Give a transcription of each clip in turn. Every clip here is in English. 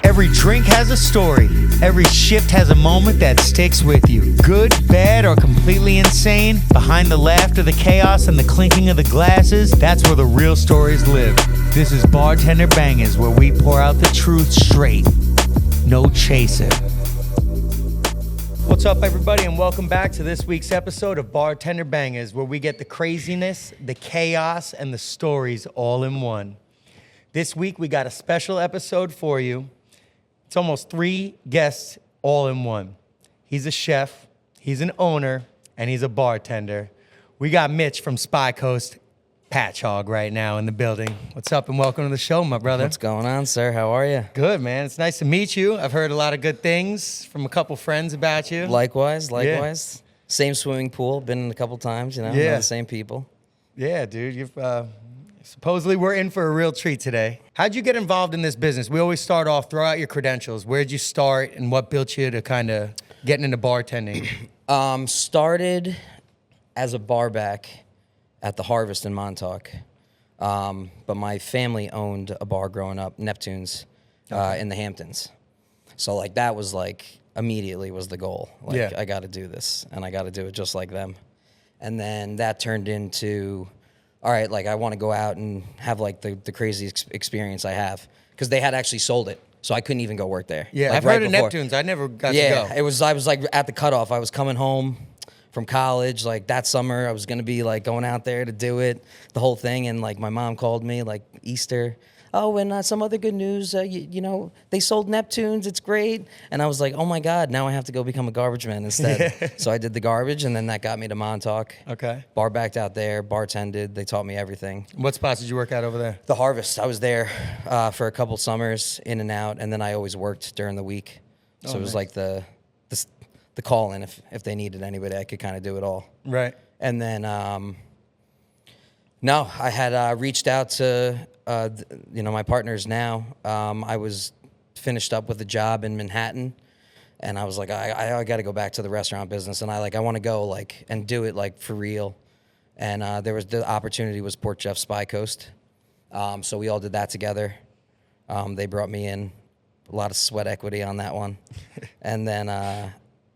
Every drink has a story. Every shift has a moment that sticks with you. Good, bad, or completely insane, behind the laughter, the chaos, and the clinking of the glasses, that's where the real stories live. This is Bartender Bangaz, where we pour out the truth straight. No chaser. What's up, everybody, and welcome back to this week's episode of Bartender Bangaz, where we get the craziness, the chaos, and the stories all in one. This week, we got a special episode for you. It's almost 3 guests all in one. He's a chef, he's an owner, and he's a bartender. We got Mitch from Spycoast Patchogue right now in the building. What's up, and welcome to the show, my brother. What's going on, sir? How are you? Good, man. It's nice to meet you. I've heard a lot of good things from a couple friends about you. Likewise. Same swimming pool, been a couple times, know the same people. Yeah, dude. You've supposedly we're in for a real treat today. How'd you get involved in this business? We always start off, throw out your credentials. Where'd you start and what built you to kind of getting into bartending? Started as a barback at the Harvest in Montauk. But my family owned a bar growing up, Neptune's, in the Hamptons. So like that was like immediately was the goal. Like I got to do this and I got to do it just like them. And then that turned into, all right, like I want to go out and have like the craziest experience I have, because they had actually sold it, so I couldn't even go work there. Yeah, like, I've heard of Neptune's. I never got to go. Yeah, I was like at the cutoff. I was coming home from college like that summer. I was gonna be like going out there to do it, the whole thing, and like my mom called me like Easter. Oh, and some other good news, you know, they sold Neptune's, it's great. And I was like, oh my God, now I have to go become a garbage man instead. Yeah. So I did the garbage, and then that got me to Montauk. Okay. Bar backed out there, bartended, they taught me everything. What spots did you work at over there? The Harvest, I was there for a couple summers, in and out, and then I always worked during the week. So it was like the call-in, if they needed anybody, I could kind of do it all. Right. And then, no, I had reached out to... my partners now. I was finished up with a job in Manhattan, and I was like, I got to go back to the restaurant business, and I want to go like and do it like for real. And there was the opportunity was Port Jeff Spycoast, so we all did that together. They brought me in, a lot of sweat equity on that one, and then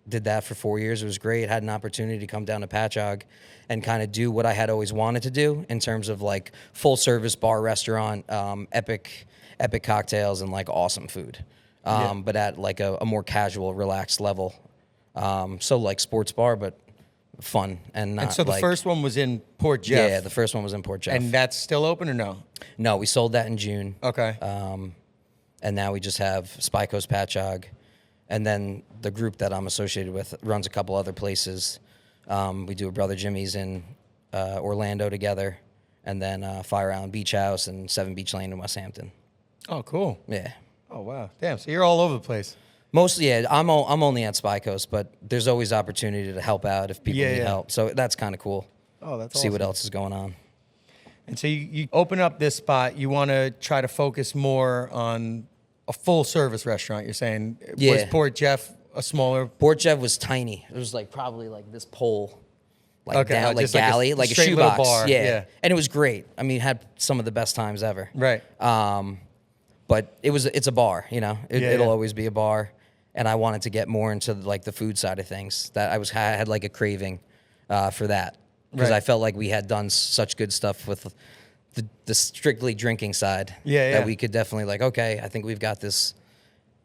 did that for 4 years. It was great. Had an opportunity to come down to Patchogue and kind of do what I had always wanted to do in terms of like full service bar restaurant, epic cocktails and like awesome food, but at like a more casual, relaxed level. So like sports bar, but fun and not. And so the like, first one was in Port Jeff. Yeah, the first one was in Port Jeff. And that's still open or no? No, we sold that in June. Okay. And now we just have Spycoast Patchogue. And then the group that I'm associated with runs a couple other places. We do a Brother Jimmy's in Orlando together, and then Fire Island Beach House and 7 Beach Lane in West Hampton. Oh, cool. Yeah. Oh, wow. Damn, so you're all over the place. Mostly, yeah. I'm only at Spycoast, but there's always opportunity to help out if people need help. So that's kind of cool. Oh, that's See awesome. what else is going on. And so you open up this spot. You want to try to focus more on a full-service restaurant, you're saying. Yeah. Was Port Jeff a smaller? Port Jeff was tiny. It was like probably like this pole, like down, like just galley, like a shoebox. Bar. Yeah. And it was great. I mean, had some of the best times ever. Right. But it's a bar, it'll always be a bar. And I wanted to get more into like the food side of things. That I had like a craving for that, because I felt like we had done such good stuff with the strictly drinking side. That we could definitely like, okay, I think we've got this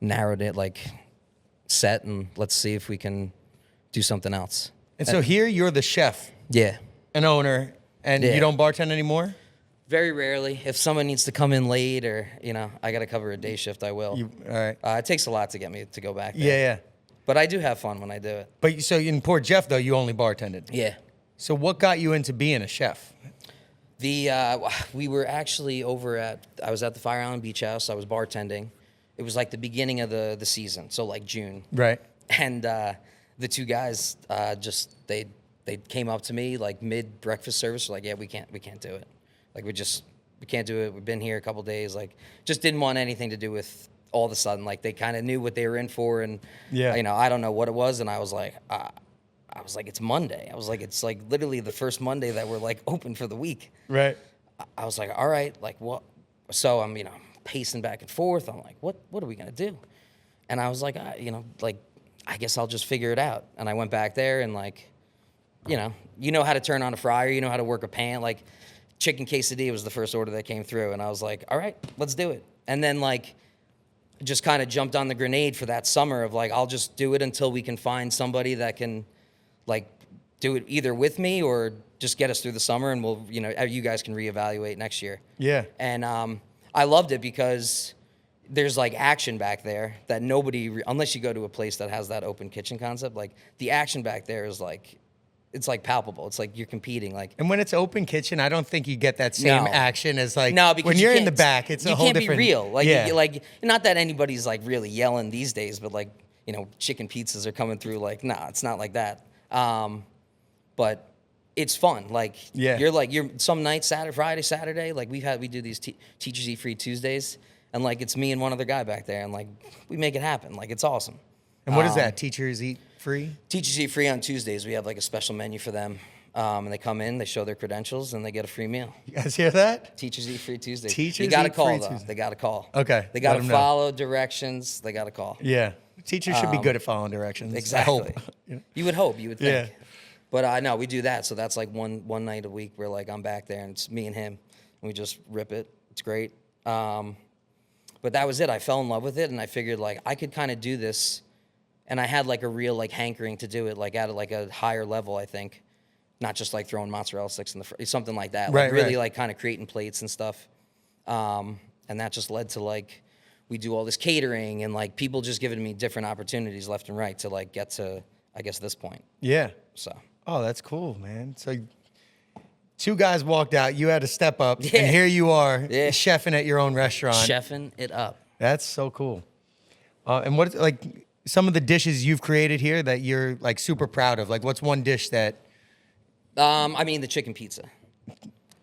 narrowed it like set, and let's see if we can do something else. And so here you're the chef. Yeah. An owner, and you don't bartend anymore? Very rarely. If someone needs to come in late, or I got to cover a day shift, I will. All right. It takes a lot to get me to go back there. Yeah. But I do have fun when I do it. But so in Port Jeff though, you only bartended. Yeah. So what got you into being a chef? We were actually I was at the Fire Island Beach House. I was bartending. It was like the beginning of the season, so like June. Right. And the two guys they came up to me like mid breakfast service, like, yeah, we can't do it. Like we can't do it. We've been here a couple days. Like, just didn't want anything to do with all of a sudden. Like, they kind of knew what they were in for, and I don't know what it was. And I was like, it's Monday. I was like, it's like literally the first Monday that we're like open for the week. Right. I was like, all right, like what? So I'm pacing back and forth. I'm like, what are we gonna do? And I was like, I guess I'll just figure it out. And I went back there and like, you know how to turn on a fryer, you know how to work a pan. Like chicken quesadilla was the first order that came through, and I was like, all right, let's do it. And then like, just kind of jumped on the grenade for that summer of like, I'll just do it until we can find somebody that can like do it either with me or just get us through the summer, and we'll, you guys can reevaluate next year. Yeah. And I loved it because there's like action back there that nobody, unless you go to a place that has that open kitchen concept, like the action back there is like, it's like palpable. It's like you're competing. Like, and when it's open kitchen, I don't think you get that same action as like because when you're in the back. It's a whole different. You can't be real. Like, like not that anybody's like really yelling these days, but like chicken pizzas are coming through. Like, nah, it's not like that. But it's fun. Like, you're some nights, Friday, Saturday. Like we do these Teachers Eat Free Tuesdays, and like it's me and one other guy back there, and like we make it happen. Like it's awesome. And what is that? Teachers Eat Free? Teachers Eat Free on Tuesdays. We have like a special menu for them. And they come in, they show their credentials, and they get a free meal. You guys hear that? Teachers Eat Free Tuesdays. Teachers you got to Eat call, Free though. Tuesday. They got to call. Okay. They got to follow directions. They got to call. Yeah. Teachers should be good at following directions. Exactly. I hope. You would hope. You would think. Yeah. But no, we do that. So that's like one night a week where like I'm back there, and it's me and him. And we just rip it. It's great. But that was it. I fell in love with it, and I figured like I could kind of do this. And I had like a real like hankering to do it like at like a higher level, I think. Not just like throwing mozzarella sticks in the something like that. Like really like kind of creating plates and stuff. And that just led to like we do all this catering and like people just giving me different opportunities left and right to like get to I guess this point. Yeah. So. Oh, that's cool, man. So two guys walked out, you had to step up, and here you are chefing at your own restaurant. Chefing it up. That's so cool. And what like some of the dishes you've created here that you're like super proud of? Like what's one dish that I mean the chicken pizza.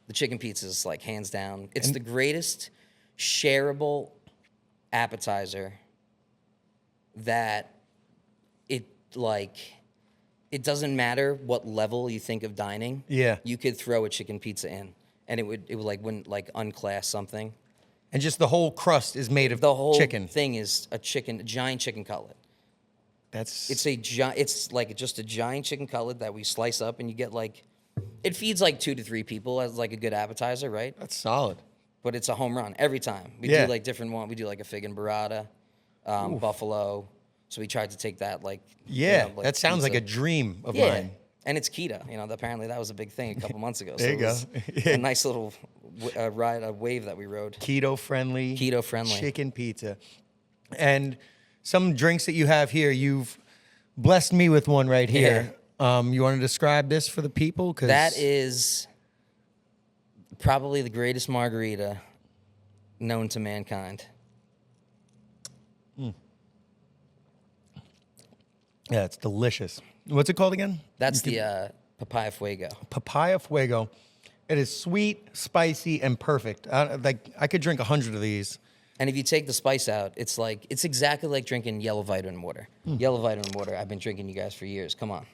The chicken pizza is like hands down. It's the greatest shareable appetizer that it doesn't matter what level you think of dining. Yeah. You could throw a chicken pizza in and it would like wouldn't like unclass something. And just the whole crust is made of the whole chicken. Thing is a giant chicken cutlet. It's like just a giant chicken cutlet that we slice up, and you get like, it feeds like 2 to 3 people as like a good appetizer, right? That's solid. But it's a home run every time. We do like different one. We do like a fig and burrata, buffalo. So we tried to take that like like that sounds pizza. like a dream of mine. And it's keto. Apparently that was a big thing a couple months ago. There you go. A nice little wave that we rode. Keto friendly chicken pizza. And some drinks that you have here, you've blessed me with one right here. You want to describe this for the people? That is probably the greatest margarita known to mankind. Yeah, it's delicious. What's it called again? That's the Papaya Fuego. Papaya Fuego. It is sweet, spicy, and perfect. I could drink 100 of these. And if you take the spice out, it's exactly like drinking yellow vitamin water. Yellow vitamin water. I've been drinking you guys for years. Come on.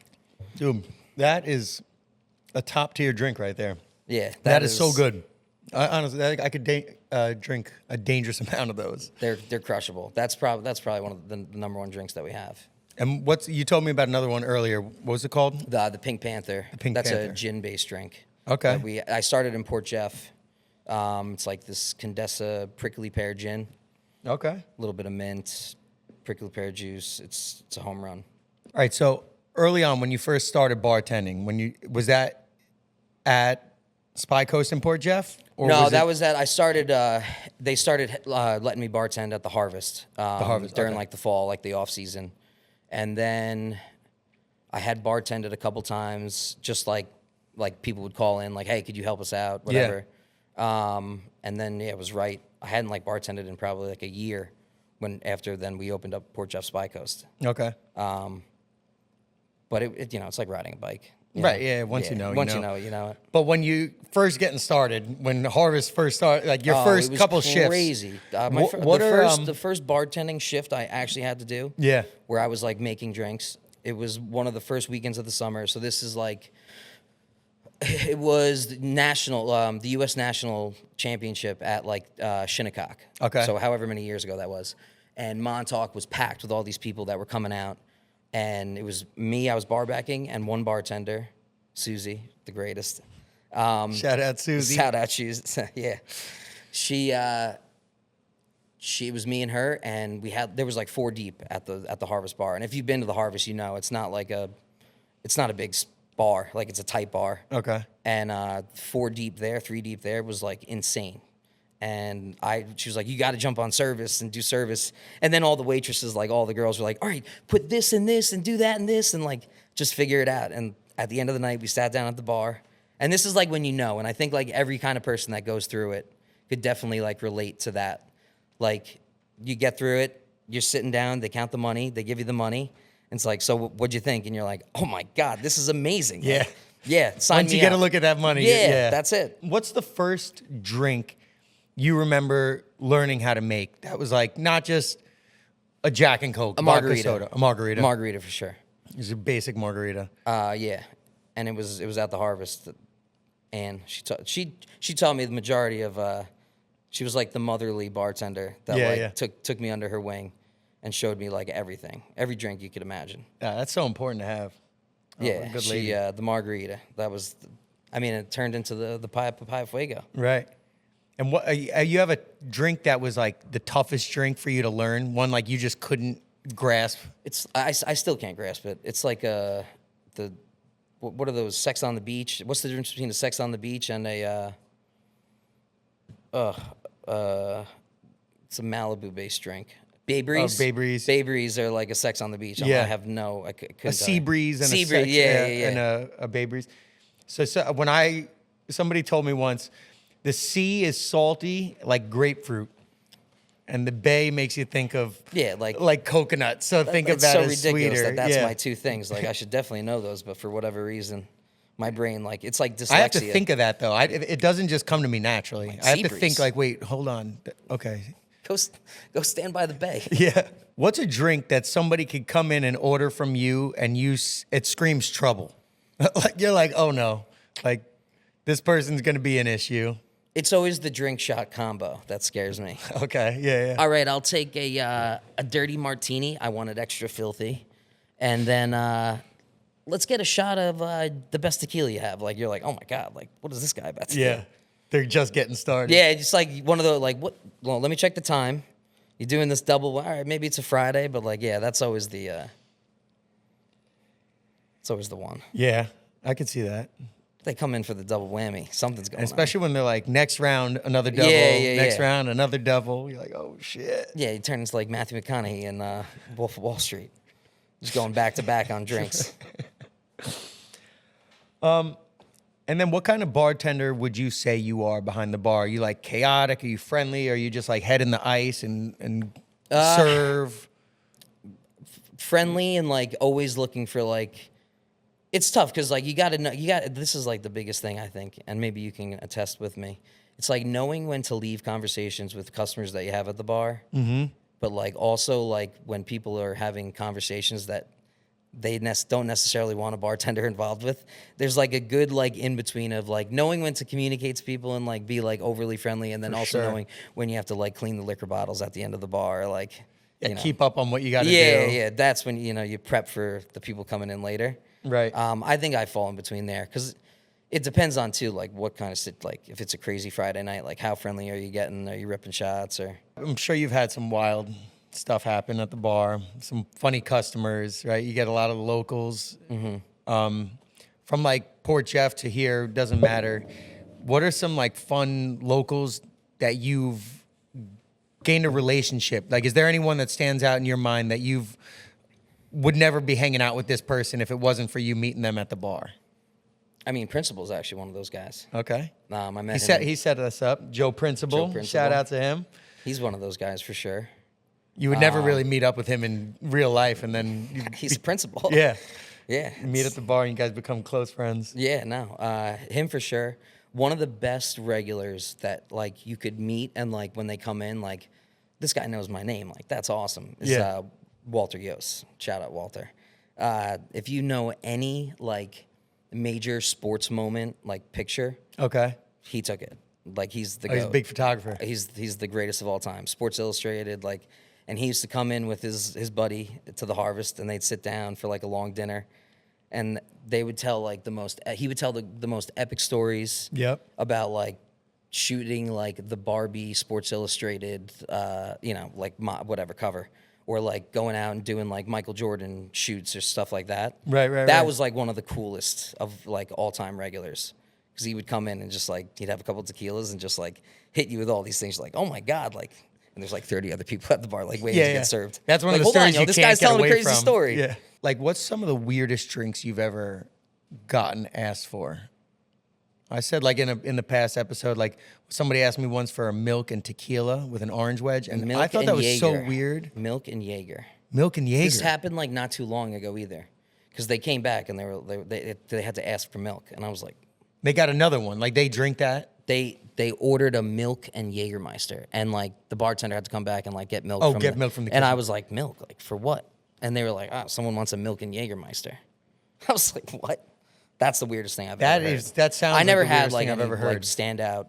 Dude, that is a top tier drink right there. Yeah. That is so good. Honestly, I could drink a dangerous amount of those. They're crushable. That's probably one of the number one drinks that we have. And you told me about another one earlier. What was it called? The Pink Panther. That's Panther. a gin-based drink. Okay. I started in Port Jeff. It's like this Condessa prickly pear gin. Okay. A little bit of mint, prickly pear juice. It's a home run. All right. So early on, when you first started bartending, was that at Spycoast in Port Jeff? Or no, that was at. I started. They started letting me bartend at the Harvest. During like the fall, like the off season, and then I had bartended a couple times, just like people would call in, like, hey, could you help us out, whatever. And then it was right. I hadn't like bartended in probably like a year then we opened up Port Jeff Spycoast. Okay. But it's like riding a bike. Right, yeah. Once you know it, you know it. But when you first getting started, when the Harvest first started, like your first couple shifts. Crazy. The first bartending shift I actually had to do. Yeah. Where I was like making drinks. It was one of the first weekends of the summer. So this is like, It was the national, the U.S. national championship at like Shinnecock. Okay. So however many years ago that was, and Montauk was packed with all these people that were coming out, and it was me. I was bar backing, and one bartender, Susie, the greatest. Shout out Susie. Shout out Susie. Yeah, she was me and her, and there was like 4 deep at the Harvest bar. And if you've been to the Harvest, you know it's not a big bar, like it's a tight bar. Okay. And 4 deep there, 3 deep there was like insane. And she was like, you got to jump on service and do service. And then all the waitresses, like all the girls were like, all right, put this and this and do that and this and like just figure it out. And at the end of the night, we sat down at the bar. And this is like when you know, and I think like every kind of person that goes through it could definitely like relate to that. Like you get through it, you're sitting down, they count the money, they give you the money. And it's like, so what'd you think? And you're like, oh my God, this is amazing. Yeah. Like, yeah, sign Once me you get up. a look at that money. Yeah, that's it. What's the first drink you remember learning how to make that was like not just a Jack and Coke, A vodka margarita. soda, a margarita? Margarita for sure. It's a basic margarita. Yeah, and it was at the Harvest, and she taught me the majority of. She was like the motherly bartender that took me under her wing, and showed me like every drink you could imagine. Yeah, that's so important to have. Oh, Yeah, good lady. the margarita. That was, it turned into the Papaya Fuego. Right. And what you have a drink that was like the toughest drink for you to learn? One like you just couldn't grasp? I still can't grasp it. It's like what are those, Sex on the Beach? What's the difference between a Sex on the Beach and a it's a Malibu-based drink? Bay Breeze? Bay Breeze. Bay Breeze are like a Sex on the Beach. Yeah. I have no... I couldn't A Sea Breeze and sea a breeze, Sex, yeah. and a Bay Breeze. So when somebody told me once, the sea is salty like grapefruit, and the bay makes you think of like coconut. So think of It's that so as ridiculous sweeter. that's yeah. my two things. Like I should definitely know those, but for whatever reason, my brain it's like dyslexia. I have to think of that though. It doesn't just come to me naturally. I have Sea to Breeze. think like, wait, hold on. Okay. Go stand by the bay. Yeah. What's a drink that somebody could come in and order from you and it screams trouble? Like you're like, oh no, like this person's gonna be an issue. It's always the drink shot combo that scares me. Okay. Yeah. All right, I'll take a dirty martini. I want it extra filthy, and then let's get a shot of the best tequila you have. Like you're like, oh my God, like what is this guy about to do? Yeah. They're just getting started. Yeah, just like one of the like what? Well, let me check the time. You're doing this double. All right, maybe it's a Friday, but like yeah, that's always the. It's always the one. Yeah, I could see that. They come in for the double whammy. Something's going on. Especially when they're like, next round, another double. Next round, another double. You're like, oh shit. Yeah, he turns like Matthew McConaughey in Wolf of Wall Street. Just going back to back on drinks. And then what kind of bartender would you say you are behind the bar? Are you like chaotic? Are you friendly? Are you just like head in the ice and serve? Friendly and like always looking for like, it's tough because like you got to know, this is like the biggest thing I think, and maybe you can attest with me. It's like knowing when to leave conversations with customers that you have at the bar, but like also like when people are having conversations that they don't necessarily want a bartender involved with. There's like a good like in between of like knowing when to communicate to people and like be like overly friendly, and then also knowing when you have to like clean the liquor bottles at the end of the bar, like keep up on what you got to do. Yeah. That's when you prep for the people coming in later. Right. I think I fall in between there because it depends on too like what kind of like if it's a crazy Friday night, like how friendly are you getting? Are you ripping shots or? I'm sure you've had some wild stuff happen at the bar. Some funny customers, right? You get a lot of locals. From like Port Jeff to here, doesn't matter. What are some like fun locals that you've gained a relationship? Like, is there anyone that stands out in your mind that would never be hanging out with this person if it wasn't for you meeting them at the bar? I mean, Principal's actually one of those guys. Okay. I met him. He set us up. Joe Principal. Shout out to him. He's one of those guys for sure. You would never really meet up with him in real life, and then he's a principal. Yeah. Yeah. You meet at the bar and you guys become close friends. Yeah, no. Him for sure. One of the best regulars that like you could meet and like when they come in, like this guy knows my name. Like that's awesome. Is Walter Yost. Shout out Walter. If you know any like major sports moment, like picture, Okay. he took it. Like he's the Oh, he's a GOAT. big photographer. He's the greatest of all time. Sports Illustrated, like, and he used to come in with his buddy to the Harvest, and they'd sit down for like a long dinner, and they would tell like he would tell the most epic stories. Yep. About like shooting like the Barbie Sports Illustrated, like whatever cover, or like going out and doing like Michael Jordan shoots or stuff like that. Right. That was like one of the coolest of like all time regulars. Because he would come in and just like, he'd have a couple of tequilas and just like hit you with all these things. Like, oh my God. Like, and there's like 30 other people at the bar, like waiting to get served. That's one like, of the stories you this can't guy's get telling away a crazy from. story. Yeah. Like, what's some of the weirdest drinks you've ever gotten asked for? I said like in the past episode, like somebody asked me once for a milk and tequila with an orange wedge, and I thought that was so weird. Milk and Jaeger. Milk and Jaeger. This happened like not too long ago either, because they came back and they had to ask for milk, and I was like, they got another one. Like they drink that. They ordered a milk and Jägermeister, and like the bartender had to come back and like get milk. Milk from the And kitchen. I was like, milk, like for what? And they were like, someone wants a milk and Jägermeister. I was like, what? That's the weirdest thing I've ever heard. That sounds. I never like the had weirdest like thing I've ever heard. like standout.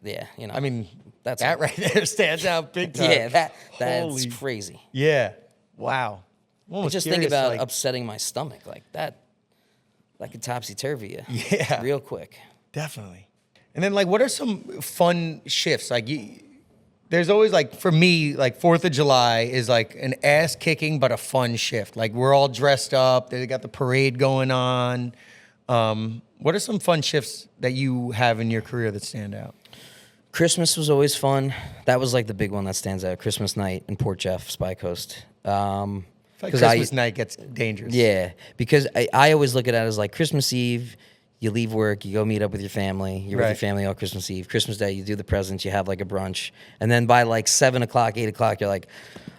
Yeah, I mean, that's that right there stands out big time. Yeah, that's Holy- crazy. Yeah. Wow. I just think about upsetting my stomach like that. That could topsy-turvy you. Yeah. Real quick. Definitely. And then, like, what are some fun shifts? Like, there's always, like, for me, like, 4th of July is, like, an ass-kicking but a fun shift. Like, we're all dressed up. They got the parade going on. What are some fun shifts that you have in your career that stand out? Christmas was always fun. That was, like, the big one that stands out. Christmas night in Port Jeff, Spycoast. Christmas night gets dangerous. Yeah, because I always look at it as, like, Christmas Eve, you leave work, you go meet up with your family. You're with your family all Christmas Eve. Christmas Day, you do the presents, you have like a brunch. And then by like 7 o'clock, 8 o'clock, you're like,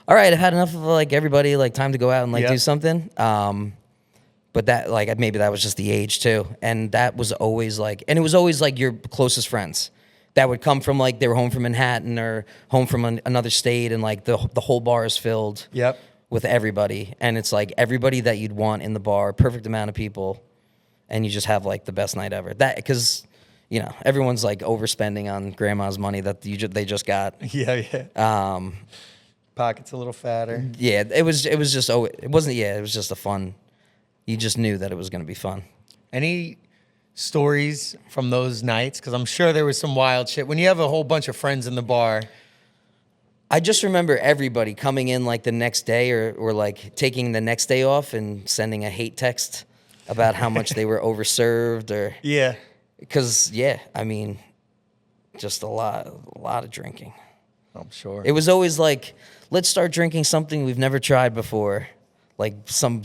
all right, I've had enough of like everybody, like time to go out and like do something. But that, like, maybe that was just the age too. And that was always like, and it was always like your closest friends that would come from like, they were home from Manhattan or home from another state, and like the whole bar is filled with everybody. And it's like everybody that you'd want in the bar, perfect amount of people. And you just have like the best night ever. That because, you know, everyone's like overspending on grandma's money that they just got. Yeah. Pockets a little fatter. Yeah, it was just it wasn't. Yeah, it was just a fun. You just knew that it was going to be fun. Any stories from those nights? Because I'm sure there was some wild shit when you have a whole bunch of friends in the bar. I just remember everybody coming in like the next day or like taking the next day off and sending a hate text about how much they were overserved or because I mean, just a lot of drinking. I'm sure it was always like, let's start drinking something we've never tried before, like some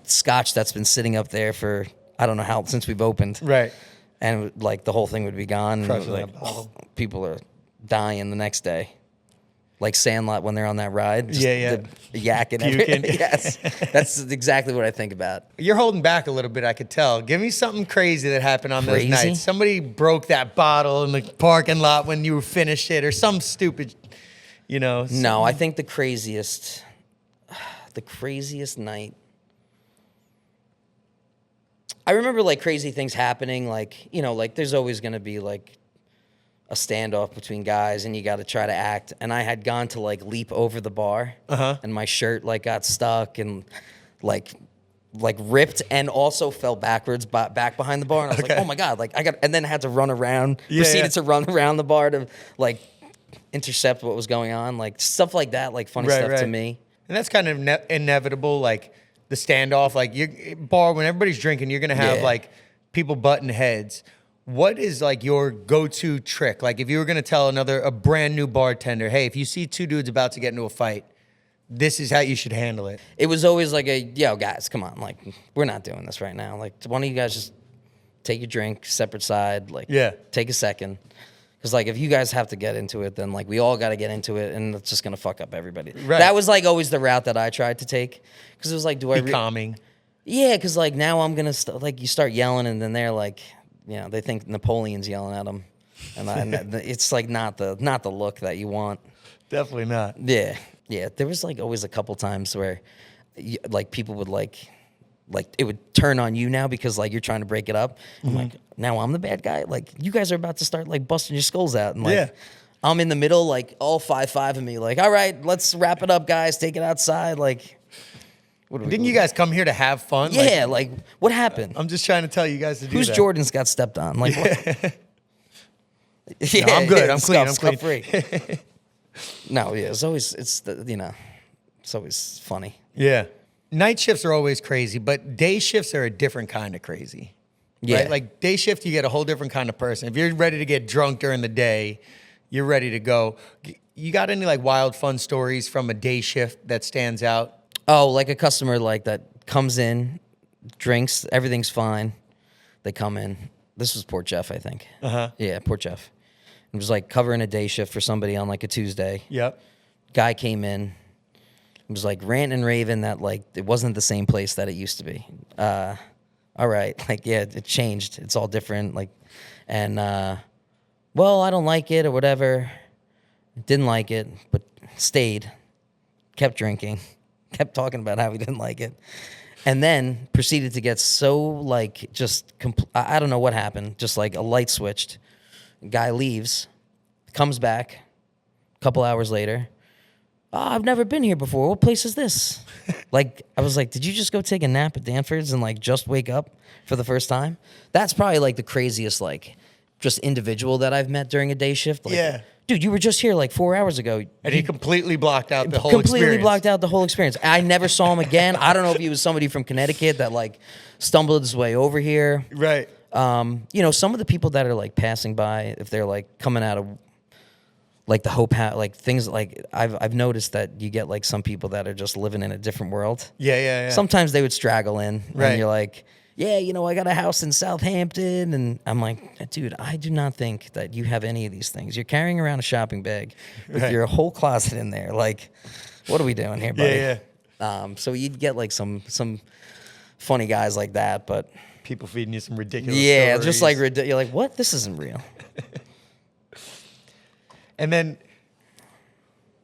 scotch that's been sitting up there for I don't know how since we've opened, right? And like the whole thing would be gone. And like, people are dying the next day. Like Sandlot when they're on that ride. The yak and everything. Yes. That's exactly what I think about. You're holding back a little bit, I could tell. Give me something crazy that happened on those nights. Somebody broke that bottle in the parking lot when you finished it or some stupid, you know. No, I think the craziest night. I remember like crazy things happening. Like, you know, like there's always going to be like a standoff between guys and you got to try to act. And I had gone to like leap over the bar and my shirt like got stuck and like ripped and also fell backwards back behind the bar. And I was like, oh my God, like and then had to run around, proceeded to run around the bar to like intercept what was going on. Like stuff like that, like funny stuff to me. And that's kind of inevitable. Like the standoff, like bar, when everybody's drinking, you're going to have like people butting heads. What is like your go-to trick? Like if you were going to tell a brand new bartender, hey, if you see two dudes about to get into a fight, this is how you should handle it. It was always like yo, guys, come on. Like, we're not doing this right now. Like, why don't you guys just take your drink, separate side, like, take a second. Because, like, if you guys have to get into it, then, like, we all got to get into it, and it's just going to fuck up everybody. Right. That was, like, always the route that I tried to take. Because it was like, do I... calming. Yeah, because, like, now I'm going to... like, you start yelling, and then they're like... You know, they think Napoleon's yelling at them. And it's, like, not the look that you want. Definitely not. Yeah. Yeah, there was, like, always a couple times where, like, people would, like, like it would turn on you now because like you're trying to break it up. I'm like, now I'm the bad guy. Like you guys are about to start like busting your skulls out, and like I'm in the middle, like all 5'5" of me, like, all right, let's wrap it up, guys. Take it outside, like. Didn't you guys come here to have fun? Yeah, like what happened? I'm just trying to tell you guys to do Whose that. Jordans got stepped on? Like, what? No, I'm good. I'm clean. I'm clean. Free. No, yeah, it's always it's always funny. Yeah, night shifts are always crazy, but day shifts are a different kind of crazy. Yeah, right? Like day shift, you get a whole different kind of person. If you're ready to get drunk during the day, you're ready to go. You got any like wild fun stories from a day shift that stands out? Oh, like a customer like that comes in, drinks, everything's fine. They come in. This was Port Jeff, I think. Yeah, Port Jeff. It was like covering a day shift for somebody on like a Tuesday. Yep. Guy came in. It was like ranting and raving that like it wasn't the same place that it used to be. All right, like yeah, it changed. It's all different. Like, and well, I don't like it or whatever. Didn't like it, but stayed. Kept drinking. Kept talking about how he didn't like it. And then proceeded to get so, like, just, I don't know what happened. Just, like, a light switched. Guy leaves, comes back a couple hours later. Oh, I've never been here before. What place is this? Like, I was like, did you just go take a nap at Danford's and, like, just wake up for the first time? That's probably, like, the craziest, like, just individual that I've met during a day shift. Like, yeah. Dude, you were just here like 4 hours ago. And he completely blocked out the whole experience. Completely blocked out the whole experience. I never saw him again. I don't know if he was somebody from Connecticut that like stumbled his way over here. Right. You know, some of the people that are like passing by, if they're like coming out of like the Hope, like things like I've noticed that you get like some people that are just living in a different world. Yeah. Sometimes they would straggle in, right. And you're like, yeah, you know, I got a house in Southampton, and I'm like, dude, I do not think that you have any of these things. You're carrying around a shopping bag with your whole closet in there. Like, what are we doing here, buddy? Yeah. So you'd get like some funny guys like that, but people feeding you some ridiculous stories. Just like you're like, what? This isn't real. And then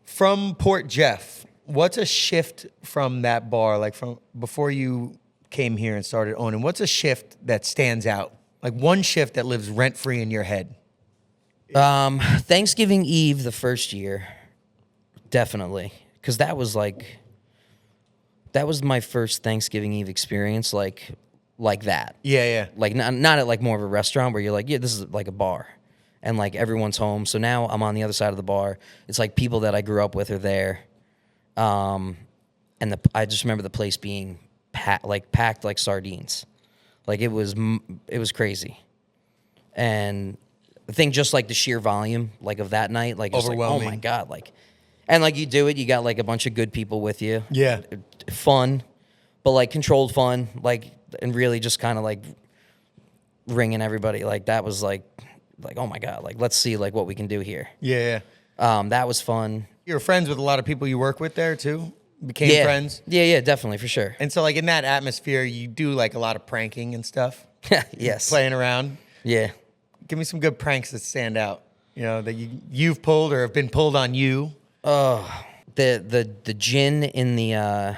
from Port Jeff, what's a shift from that bar? Like from before you came here and started owning, what's a shift that stands out? Like one shift that lives rent-free in your head? Thanksgiving Eve the first year, definitely. Because that was my first Thanksgiving Eve experience like that. Yeah. Like not at like more of a restaurant where you're like, yeah, this is like a bar. And like everyone's home. So now I'm on the other side of the bar. It's like people that I grew up with are there. And I just remember the place being packed like sardines. Like it was crazy. And I think just like the sheer volume like of that night, like just overwhelming. Like, oh my God, like, and like you do it, you got like a bunch of good people with you. Yeah. Fun, but like controlled fun, like, and really just kind of like ringing everybody. Like that was like, oh my God, like let's see like what we can do here. Yeah. That was fun. You're friends with a lot of people you work with there too? Became friends? Yeah, definitely, for sure. And so like in that atmosphere, you do like a lot of pranking and stuff? Yes. Playing around? Yeah. Give me some good pranks that stand out, you know, that you've pulled or have been pulled on you. Oh, the gin in the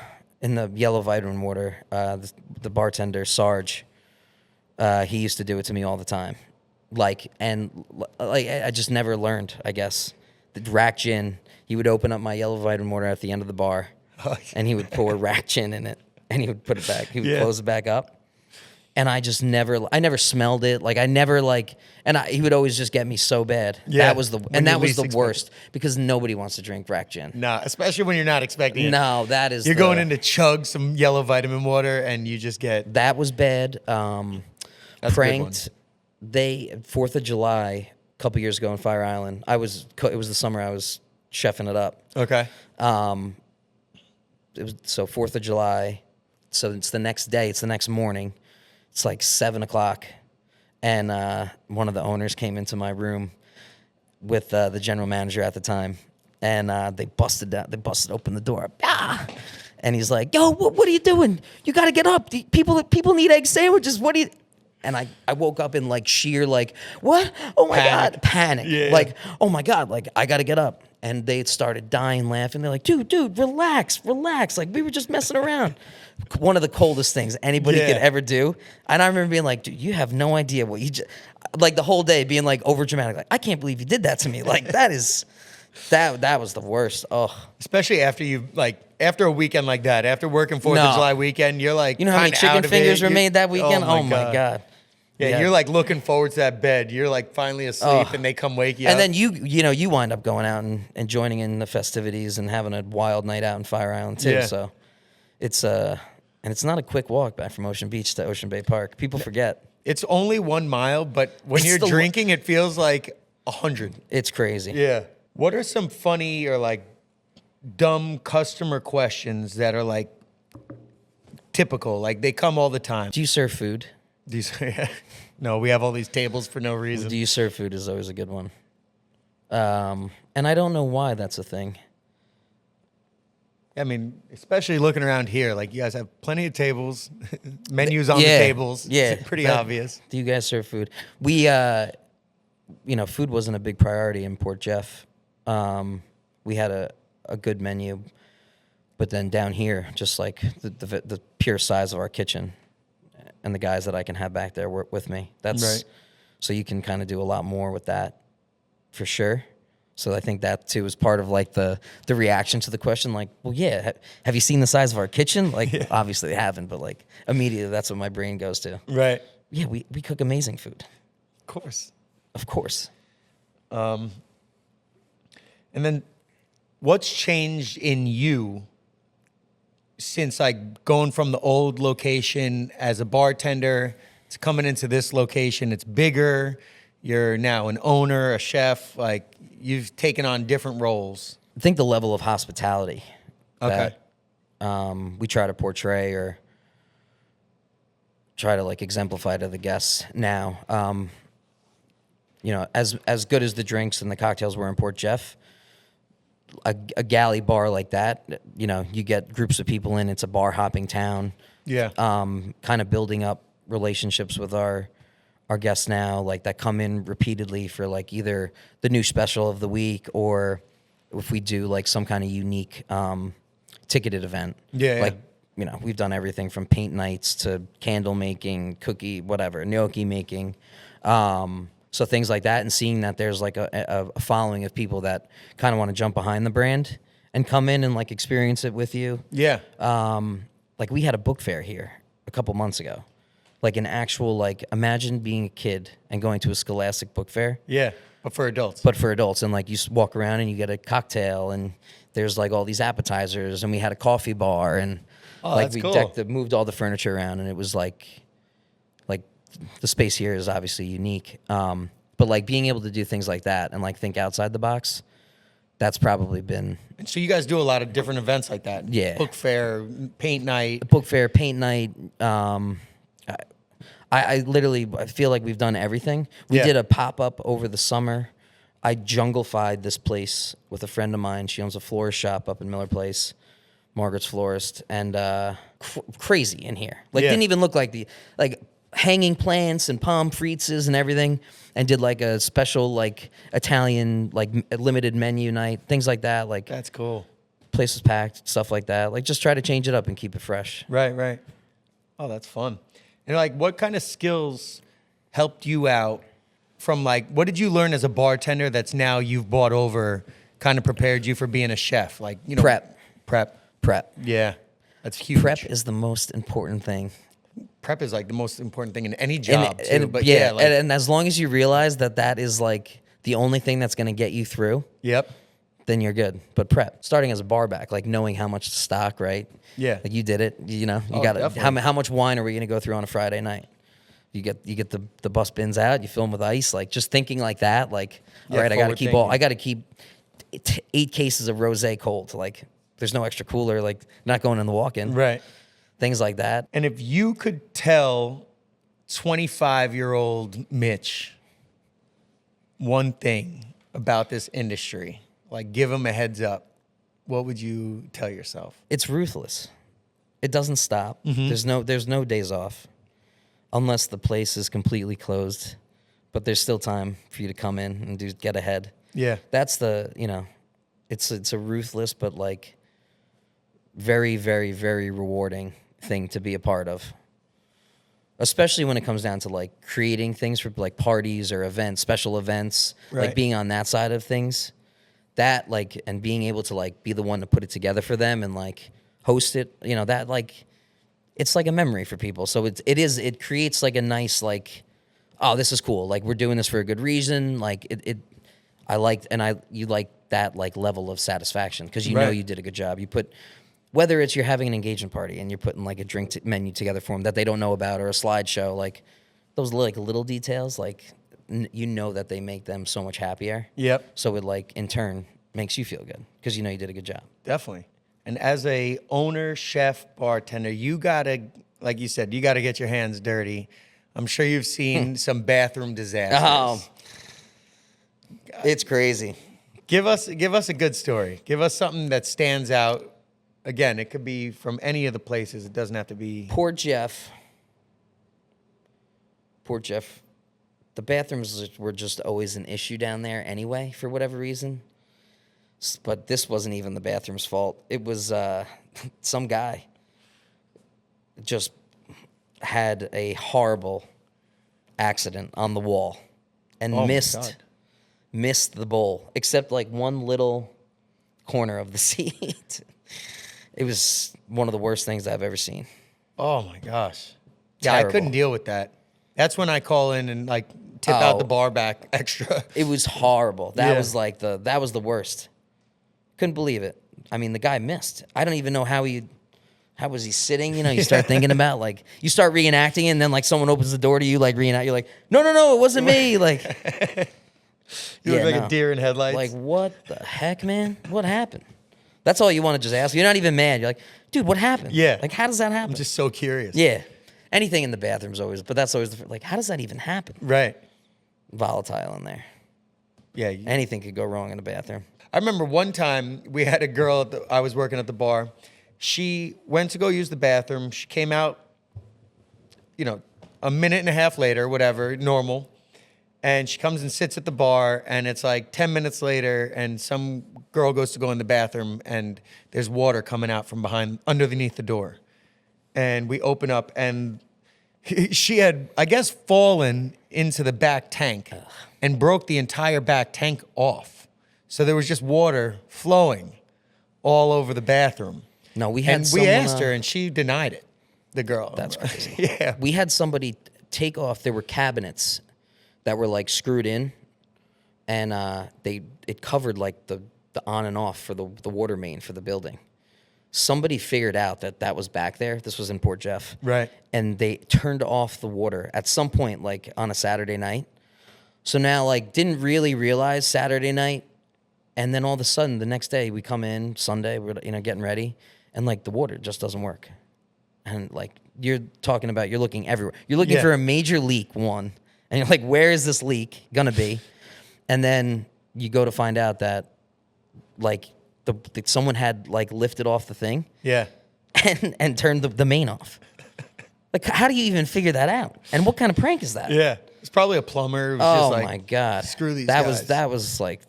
yellow vitamin water, the bartender, Sarge, he used to do it to me all the time. Like, and like I just never learned, I guess. The rack gin, he would open up my yellow vitamin water at the end of the bar, and he would pour rack gin in it, and he would put it back. He would close it back up. And I never smelled it. Like I never like, and he would always just get me so bad. Yeah. That was the worst because nobody wants to drink rack gin. Nah, especially when you're not expecting it. No, that is. You're going in to chug some yellow vitamin water and you just get. That was bad. That's pranked. 4th of July, a couple years ago in Fire Island. It was the summer I was chefing it up. Okay. It was 4th of July. So it's the next day. It's the next morning. It's like 7 o'clock, and one of the owners came into my room with the general manager at the time, and they busted open the door. Ah! And he's like, "Yo, what are you doing? You got to get up. People need egg sandwiches. What do you?" And I woke up in like sheer like, what? Oh my God, panic. Yeah. Like, oh my God, like I got to get up. And they started dying laughing. They're like, dude, relax. Like, we were just messing around. One of the coldest things anybody could ever do. And I remember being like, dude, you have no idea what you just, like the whole day being like over dramatic. Like, I can't believe you did that to me. Like, that was the worst. Oh, Especially after after a weekend like that, after working 4th of July weekend, you're like, you know how many chicken fingers were made that weekend? Oh my God. Yeah, you're like looking forward to that bed. You're like finally asleep and they come wake you up. And then you wind up going out and joining in the festivities and having a wild night out in Fire Island too. Yeah. So it's and it's not a quick walk back from Ocean Beach to Ocean Bay Park. People forget. It's only 1 mile, but when you're drinking, it feels like 100. It's crazy. Yeah. What are some funny or like dumb customer questions that are like typical? Like they come all the time. Do you serve food? No, we have all these tables for no reason. Do you serve food is always a good one. And I don't know why that's a thing. I mean, especially looking around here, like you guys have plenty of tables, menus on the tables. Yeah. It's pretty obvious. Do you guys serve food? We, food wasn't a big priority in Port Jeff. We had a good menu, but then down here, just like the pure size of our kitchen and the guys that I can have back there work with me. That's right. So you can kind of do a lot more with that, for sure. So I think that too is part of like the reaction to the question. Like, well, yeah, have you seen the size of our kitchen? Like, obviously they haven't, but like immediately that's what my brain goes to. Right. Yeah, we cook amazing food. Of course. And then what's changed in you since like going from the old location as a bartender to coming into this location? It's bigger. You're now an owner, a chef. Like you've taken on different roles. I think the level of hospitality that we try to portray or try to like exemplify to the guests now. As good as the drinks and the cocktails were in Port Jeff, a galley bar like that, you get groups of people in. It's a bar hopping town. Yeah. Kind of building up relationships with our guests now, like that come in repeatedly for like either the new special of the week or if we do like some kind of unique ticketed event. Yeah. Like, we've done everything from paint nights to candle making, cookie, whatever, gnocchi making. So things like that, and seeing that there's like a following of people that kind of want to jump behind the brand and come in and like experience it with you. Yeah. Like we had a book fair here a couple months ago, like an actual like imagine being a kid and going to a Scholastic book fair. Yeah, but for adults. And like you walk around and you get a cocktail and there's like all these appetizers and we had a coffee bar and like we moved all the furniture around and it was like the space here is obviously unique. But like being able to do things like that and like think outside the box, that's probably been. And so you guys do a lot of different events like that. Yeah. Book fair, paint night. I literally feel like we've done everything. We did a pop-up over the summer. I jungle-fied this place with a friend of mine. She owns a florist shop up in Miller Place, Margaret's Florist, and crazy in here. Like didn't even look like hanging plants and palm frites and everything, and did like a special like Italian like limited menu night, things like that. Like that's cool. Place was packed, stuff like that. Like just try to change it up and keep it fresh. Right. Oh, that's fun. And like, what kind of skills helped you out from like, what did you learn as a bartender that's now you've brought over, kind of prepared you for being a chef? Like, prep. Yeah, that's huge. Prep is the most important thing. Prep is like the most important thing in any job, and as long as you realize that is like the only thing that's going to get you through. Yep. Then you're good. But prep, starting as a bar back, like knowing how much to stock, right? Yeah. Like you did it. You got it. How much wine are we going to go through on a Friday night? You get the bus bins out. You fill them with ice. Like just thinking like that. Like all right, I got to keep 8 cases of rosé cold. Like there's no extra cooler. Like not going in the walk-in. Right. Things like that. And if you could tell 25-year-old Mitch one thing about this industry, like give him a heads up, what would you tell yourself? It's ruthless. It doesn't stop. Mm-hmm. There's no days off unless the place is completely closed, but there's still time for you to come in and get ahead. Yeah. That's it's a ruthless but like very, very, very rewarding thing to be a part of. Especially when it comes down to like creating things for like parties or events, special events, like being on that side of things. That like, and being able to like be the one to put it together for them and like host it, you know, that like, it's like a memory for people. So it creates like a nice like, oh, this is cool. Like we're doing this for a good reason. Like you like that like level of satisfaction because you know you did a good job. You put, whether it's you're having an engagement party and you're putting like a drink menu together for them that they don't know about, or a slideshow, like those like little details, like you know that they make them so much happier. Yep. So it like in turn makes you feel good because you know you did a good job. Definitely. And as a owner, chef, bartender, you gotta, like you said, you gotta get your hands dirty. I'm sure you've seen some bathroom disasters. Oh, it's crazy. Give us a good story. Give us something that stands out. Again, it could be from any of the places. It doesn't have to be. Poor Jeff. The bathrooms were just always an issue down there anyway, for whatever reason. But this wasn't even the bathroom's fault. It was some guy just had a horrible accident on the wall and missed the bowl, except like one little corner of the seat. It was one of the worst things I've ever seen. Oh my gosh. Yeah, Terrible. I couldn't deal with that. That's when I call in and like tip out the bar back extra. It was horrible. That was like that was the worst. Couldn't believe it. I mean, the guy missed. I don't even know how was he sitting? You know, you start thinking about like you start reenacting and then like someone opens the door to you, like reenact. You're like, no, it wasn't me. Like You look like a deer in headlights. Like, what the heck, man? What happened? That's all you want to just ask. You're not even mad. You're like, dude, what happened? Yeah. Like, how does that happen? I'm just so curious. Yeah. Anything in the bathroom's always, but that's always like, how does that even happen? Right. Volatile in there. Yeah. Anything could go wrong in the bathroom. I remember one time we had a girl, I was working at the bar. She went to go use the bathroom. She came out, you know, a minute and a half later, whatever, normal. And she comes and sits at the bar, and it's like 10 minutes later, and some girl goes to go in the bathroom, and there's water coming out from underneath the door. And we open up, and she had, I guess, fallen into the back tank and broke the entire back tank off. So there was just water flowing all over the bathroom. No, we had we asked her, and she denied it, the girl. That's crazy. Yeah. We had somebody take off, there were cabinets that were like screwed in, and it covered like the on and off for the water main for the building. Somebody figured out that was back there. This was in Port Jeff. Right. And they turned off the water at some point, like on a Saturday night. So now, like, didn't really realize Saturday night. And then all of a sudden, the next day, we come in, Sunday, we're, you know, getting ready, and, like, the water just doesn't work. And, like, you're talking about, you're looking everywhere. You're looking for a major leak, one. And you're like, where is this leak gonna be? And then you go to find out that, like, someone had like lifted off the thing, and turned the main off. Like, how do you even figure that out? And what kind of prank is that? Yeah, it's probably a plumber. It was Oh just like, my god, screw these guys. That was like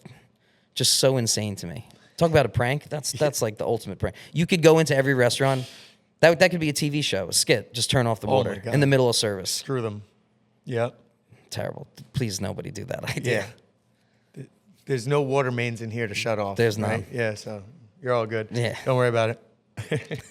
just so insane to me. Talk about a prank. That's like the ultimate prank. You could go into every restaurant. That could be a TV show, a skit. Just turn off the water in the middle of service. Screw them. Yep. Terrible. Please, nobody do that idea. Yeah. There's no water mains in here to shut off. There's none. Right? Yeah, so you're all good. Yeah. Don't worry about it.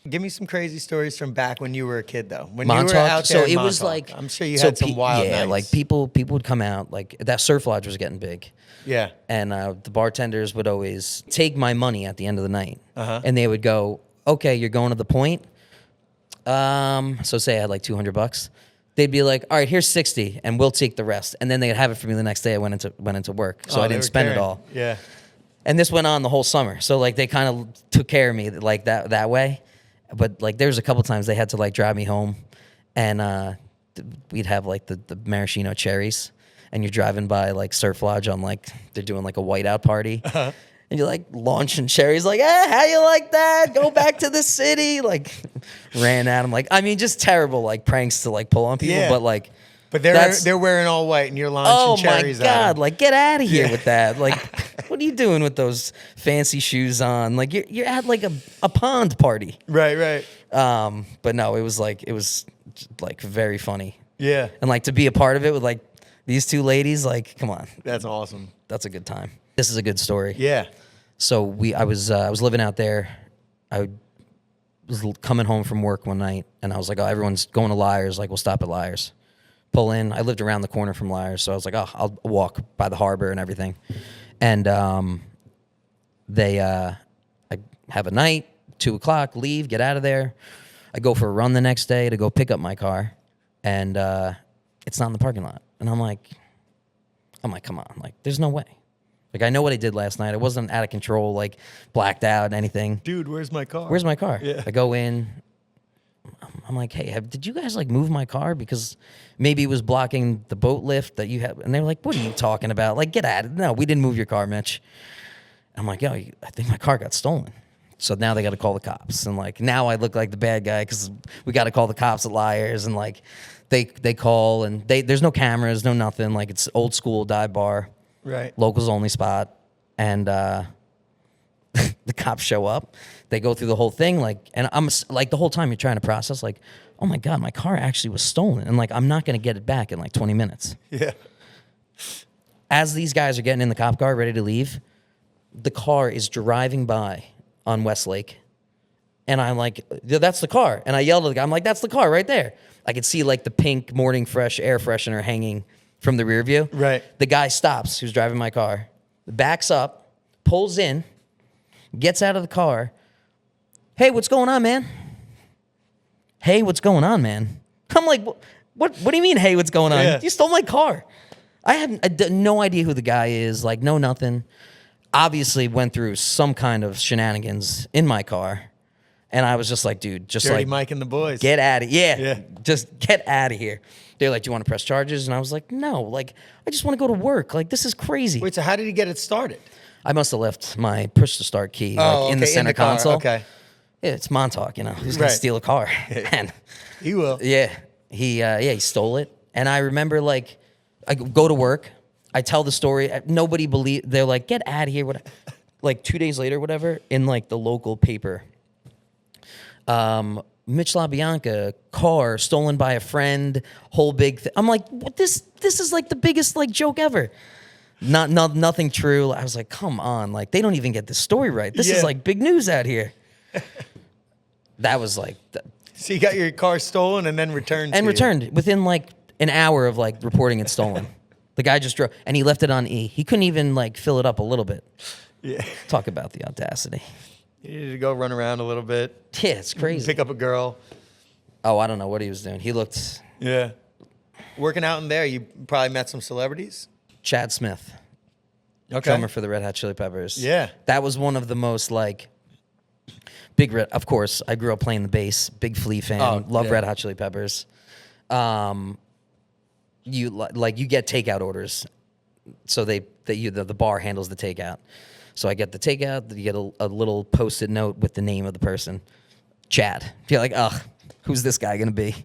Give me some crazy stories from back when you were a kid, though. When Montauk, you were out there so in it Montauk, was like I'm sure you had some wild yeah, nights. like people would come out, like that surf lodge was getting big. Yeah. And the bartenders would always take my money at the end of the night, Uh-huh. and they would go, "Okay, you're going to the point." So say I had like $200. They'd be like, "All right, here's 60, and we'll take the rest." And then they'd have it for me the next day. I went into work, so I didn't spend it all. Yeah. And this went on the whole summer. So like they kind of took care of me like that way. But like there was a couple times they had to like drive me home, and we'd have like the maraschino cherries, and you're driving by like Surf Lodge on like they're doing like a whiteout party. Uh-huh. And you're like launching cherries, like, how you like that? Go back to the city. Like ran at them. Like, I mean, just terrible like pranks to like pull on people. Yeah. But like, But they're wearing all white, and you're launching cherries Oh my God! at 'em. Like, get out of here with that. Like, what are you doing with those fancy shoes on? Like, you're at like a pond party. Right. But no, it was like very funny. Yeah. And like to be a part of it with like these two ladies, like, come on, That's awesome. that's a good time. This is a good story. Yeah. So I was living out there. I was coming home from work one night, and I was like, oh, everyone's going to Liars. Like, we'll stop at Liars. Pull in. I lived around the corner from Liars, so I was like, oh, I'll walk by the harbor and everything. And I have a night, 2:00, leave, get out of there. I go for a run the next day to go pick up my car, and it's not in the parking lot. And I'm like, come on, like, there's no way. Like, I know what I did last night. I wasn't out of control, like, blacked out, anything. Dude, where's my car? Where's my car? Yeah. I go in. I'm like, hey, did you guys, like, move my car? Because maybe it was blocking the boat lift that you have. And they were like, what are you talking about? Like, get out of it. No, we didn't move your car, Mitch. I'm like, yo, I think my car got stolen. So now they got to call the cops. And, like, now I look like the bad guy because we got to call the cops at Liars. And, like, they call, and there's no cameras, no nothing. Like, it's old school dive bar. Right. Locals only spot. And the cops show up. They go through the whole thing. Like, and I'm like, the whole time you're trying to process, like, oh my God, my car actually was stolen. And, like, I'm not going to get it back in like 20 minutes. Yeah. As these guys are getting in the cop car, ready to leave, the car is driving by on Westlake. And I'm like, yeah, that's the car. And I yelled at the guy, I'm like, that's the car right there. I could see like the pink Morning Fresh air freshener hanging from the rear view. Right. The guy stops, who's driving my car, backs up, pulls in, gets out of the car. Hey, what's going on, man? Hey, what's going on, man? I'm like, what do you mean, hey, what's going on? Yeah. You stole my car. I had no idea who the guy is, like, no nothing. Obviously went through some kind of shenanigans in my car. And I was just like, dude, just Dirty like, Mike and the boys. get out of here. Yeah. Just get out of here. They're like, do you want to press charges? And I was like, no, like, I just want to go to work. Like, this is crazy. Wait, so how did he get it started? I must have left my push to start key like, in the center car. console. Okay. Yeah, it's Montauk, you know. Who's going Right. to steal a car? And He will. yeah, he stole it. And I remember, like, I go to work. I tell the story. Nobody believe. They're like, get out of here. What? Like 2 days later, whatever, in like the local paper. Mitch LaBianca, car stolen by a friend, whole big thing. I'm like, what? This is like the biggest like joke ever. Nothing true. I was like, come on, like they don't even get this story right. This is Yeah. like big news out here. That was like, So you got your car stolen and then returned to you. returned within like an hour of like reporting it stolen. The guy just drove, and he left it on E. He couldn't even like fill it up a little bit. Yeah. Talk about the audacity. You needed to go run around a little bit. Yeah, it's crazy. Pick up a girl. Oh, I don't know what he was doing. He looked Yeah. Working out in there, you probably met some celebrities. Chad Smith. Okay. Drummer for the Red Hot Chili Peppers. Yeah. That was one of the most like of course, I grew up playing the bass, big Flea fan, Oh, love yeah. Red Hot Chili Peppers. You get takeout orders. So the bar handles the takeout. So I get the takeout, you get a little post-it note with the name of the person. Chad. You're like, ugh, who's this guy gonna be?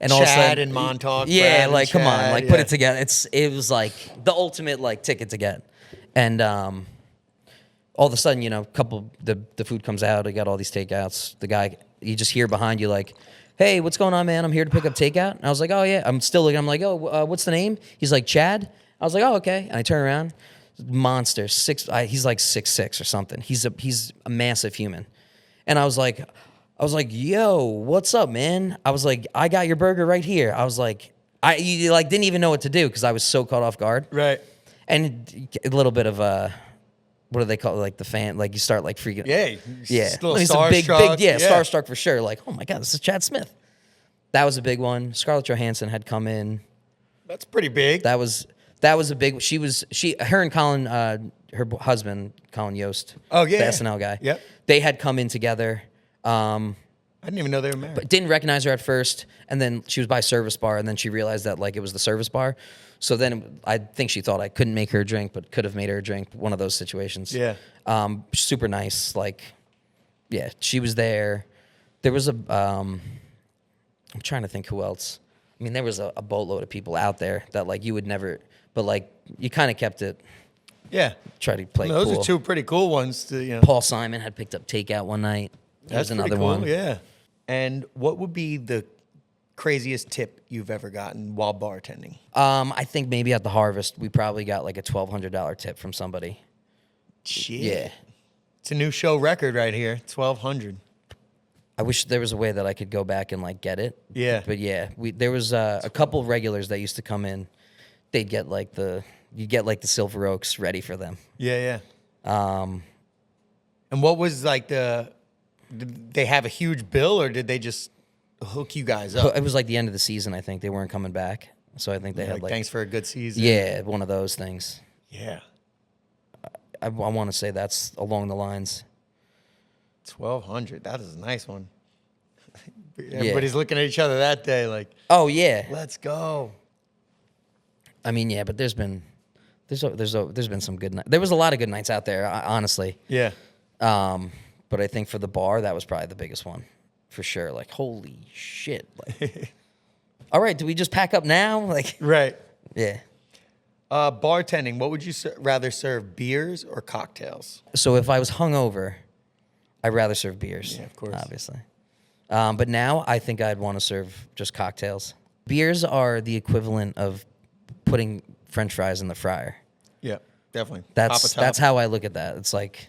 And all of a Chad sudden, and Montauk. yeah, Brad and like come on, Chad, like put yeah. it together. It was like the ultimate like ticket to get. And all of a sudden, you know, the food comes out. I got all these takeouts. The guy, you just hear behind you like, hey, what's going on, man? I'm here to pick up takeout. And I was like, oh yeah. I'm still looking. I'm like, oh, what's the name? He's like, Chad. I was like, oh okay. And I turn around, monster, he's like 6'6" or something. He's a massive human. And I was like, yo, what's up, man? I was like, I got your burger right here. I was like, you like didn't even know what to do because I was so caught off guard. Right. And a little bit of what do they call it? Like the fan? Like you start like freaking. Yeah. Yeah. Still He's a big, starstruck. yeah, starstruck for sure. Like, oh my God, this is Chad Smith. That was a big one. Scarlett Johansson had come in. That's pretty big. That was a big. Her and Colin, her husband, Colin Yost. Oh, yeah. The SNL guy. Yep. They had come in together. I didn't even know they were married. But didn't recognize her at first, and then she was by service bar, and then she realized that like it was the service bar. So then I think she thought I couldn't make her a drink, but could have made her a drink. One of those situations. Yeah. Super nice. Like, yeah, she was there. There was I'm trying to think who else. I mean, there was a boatload of people out there that like you would never, but like you kind of kept it. Yeah. Try to play Those cool. are two pretty cool ones to, Paul Simon had picked up takeout one night. That's There's another pretty cool, one. yeah. And what would be the craziest tip you've ever gotten while bartending? I think maybe at the Harvest we probably got like a $1,200 tip from somebody. Shit. Yeah. It's a new show record right here. 1,200. I wish there was a way that I could go back and like get it. Yeah. But yeah, there was a couple regulars that used to come in. They'd get like the Silver Oaks ready for them. Yeah, yeah. And what was like did they have a huge bill or did they just hook you guys up? It was like the end of the season. I think they weren't coming back, so I think they had like thanks for a good season. yeah, one of those things. Yeah. I want to say that's along the lines. 1,200. That is a nice one. Everybody's looking at each other that day like, Oh yeah, let's go. I mean yeah, but there's been some good nights. There was a lot of good nights out there, honestly. Yeah. But I think for the bar, that was probably the biggest one, for sure. Like, holy shit! Like, all right, do we just pack up now? Like, Right. yeah. Bartending, what would you rather serve, beers or cocktails? So if I was hungover, I'd rather serve beers. Yeah, of course. Obviously. But now I think I'd want to serve just cocktails. Beers are the equivalent of putting French fries in the fryer. Yeah, definitely. That's how I look at that. It's like,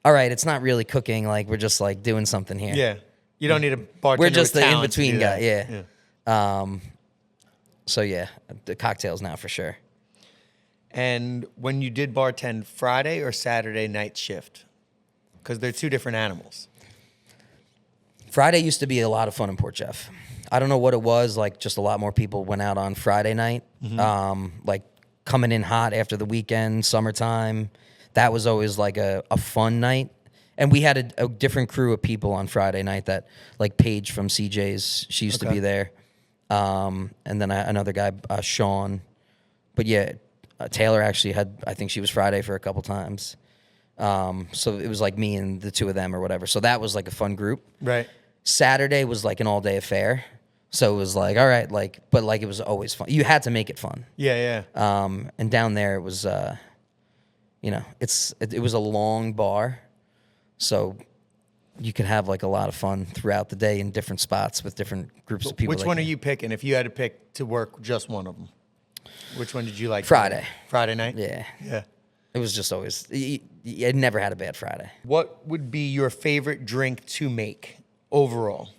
all right, it's not really cooking. Like we're just like doing something here. Yeah. You don't need a bartender. We're just with the in talent to between do guy. that. Yeah. So yeah, the cocktails now for sure. And when you did bartend, Friday or Saturday night shift? Because they're two different animals. Friday used to be a lot of fun in Port Jeff. I don't know what it was, like just a lot more people went out on Friday night. Like coming in hot after the weekend, summertime. That was always like a fun night. And we had a different crew of people on Friday night that, like Paige from CJ's, she used to be there. And then another guy, Sean. But yeah, Taylor actually I think she was Friday for a couple times. So it was like me and the two of them or whatever. So that was like a fun group. Right. Saturday was like an all-day affair. So it was like, all right, like, but like it was always fun. You had to make it fun. Yeah, yeah. And down there it was, you know, it was a long bar. So you could have like a lot of fun throughout the day in different spots with different groups of people. Which one are you picking if you had to pick to work just one of them? Which one did you like? Friday. Friday night? Yeah. Yeah. It was just always, I never had a bad Friday. What would be your favorite drink to make overall?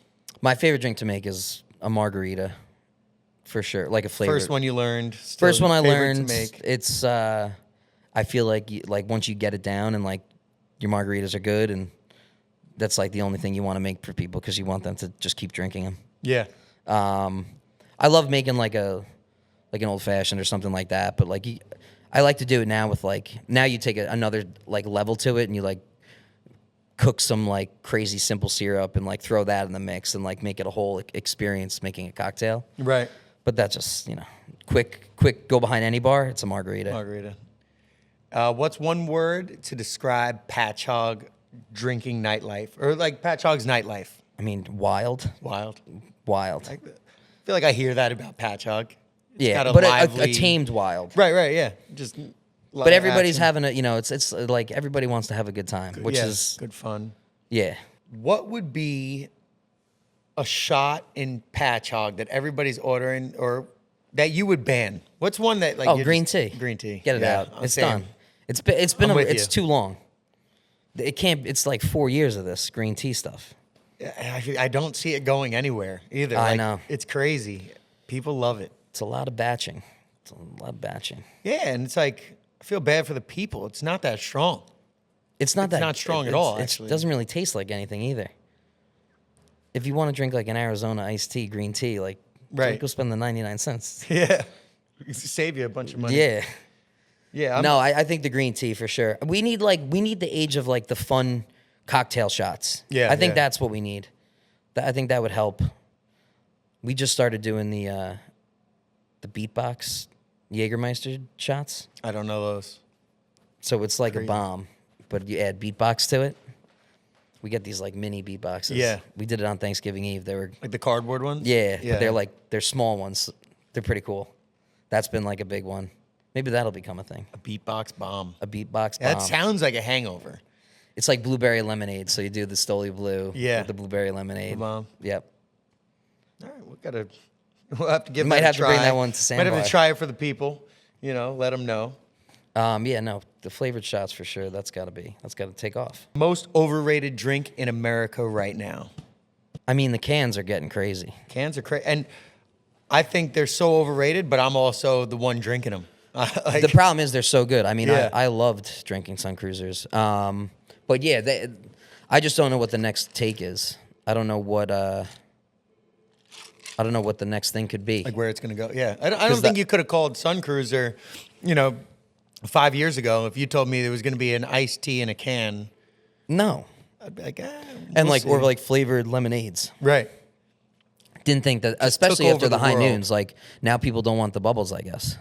My favorite drink to make is a margarita, for sure. Like a flavor. First one you learned. First one I favorite learned. to make. It's, I feel like once you get it down and like your margaritas are good, and that's like the only thing you want to make for people because you want them to just keep drinking them. Yeah. I love making like an old fashioned or something like that, but like I like to do it now with like, now you take another like level to it and you like cook some like crazy simple syrup and like throw that in the mix and like make it a whole experience making a cocktail. Right. But that's just, you know, quick go behind any bar, it's a margarita. Margarita. What's one word to describe Patchogue drinking nightlife, or like Patchogue's nightlife? I mean, wild. Wild. Wild. I feel like I hear that about Patchogue. It's Yeah, got but lively... a tamed wild. Right, yeah. Just. But everybody's having a, you know, it's like everybody wants to have a good time, which is good fun. Yeah. What would be a shot in Patchogue that everybody's ordering or that you would ban? What's one that like? Green tea. Green tea. Get it out. It's done. It's too long. It can't. It's like 4 years of this green tea stuff. I don't see it going anywhere either. I know. It's crazy. People love it. It's a lot of batching. Yeah, and it's like I feel bad for the people. It's not that strong. It's not strong at all. Actually, it doesn't really taste like anything either. If you want to drink like an Arizona iced tea, green tea, like go spend the 99 cents. Yeah, save you a bunch of money. Yeah. Yeah. No, I think the green tea for sure. We need the age of like the fun cocktail shots. Yeah. I think that's what we need. I think that would help. We just started doing the beatbox Jägermeister shots. I don't know those. So it's like a bomb, but you add beatbox to it. We get these like mini beatboxes. Yeah. We did it on Thanksgiving Eve. They were Like the cardboard ones? yeah, but they're small ones. They're pretty cool. That's been like a big one. Maybe that'll become a thing. A beatbox bomb. A beatbox bomb. That sounds like a hangover. It's like blueberry lemonade. So you do the Stoli Blue Yeah. with the blueberry lemonade. Bomb. Yep. All right, we'll have to give We that might a have to try. bring that one to Might have Sandbar. to try it for the people. Let them know. Yeah, no, the flavored shots for sure. That's got to take off. Most overrated drink in America right now. I mean, the cans are getting crazy. Cans are crazy. And I think they're so overrated, but I'm also the one drinking them. The problem is they're so good. I mean, Yeah. I loved drinking Sun Cruisers. But yeah, I just don't know what the next take is. I don't know what the next thing could be. Like where it's going to go. Yeah. I don't think you could have called Sun Cruiser, 5 years ago. If you told me there was going to be an iced tea in a can, No. I'd be like, And we'll or see. like flavored lemonades. Right. Didn't think that, especially took after over the the high world. noons. Like now, people don't want the bubbles. I guess.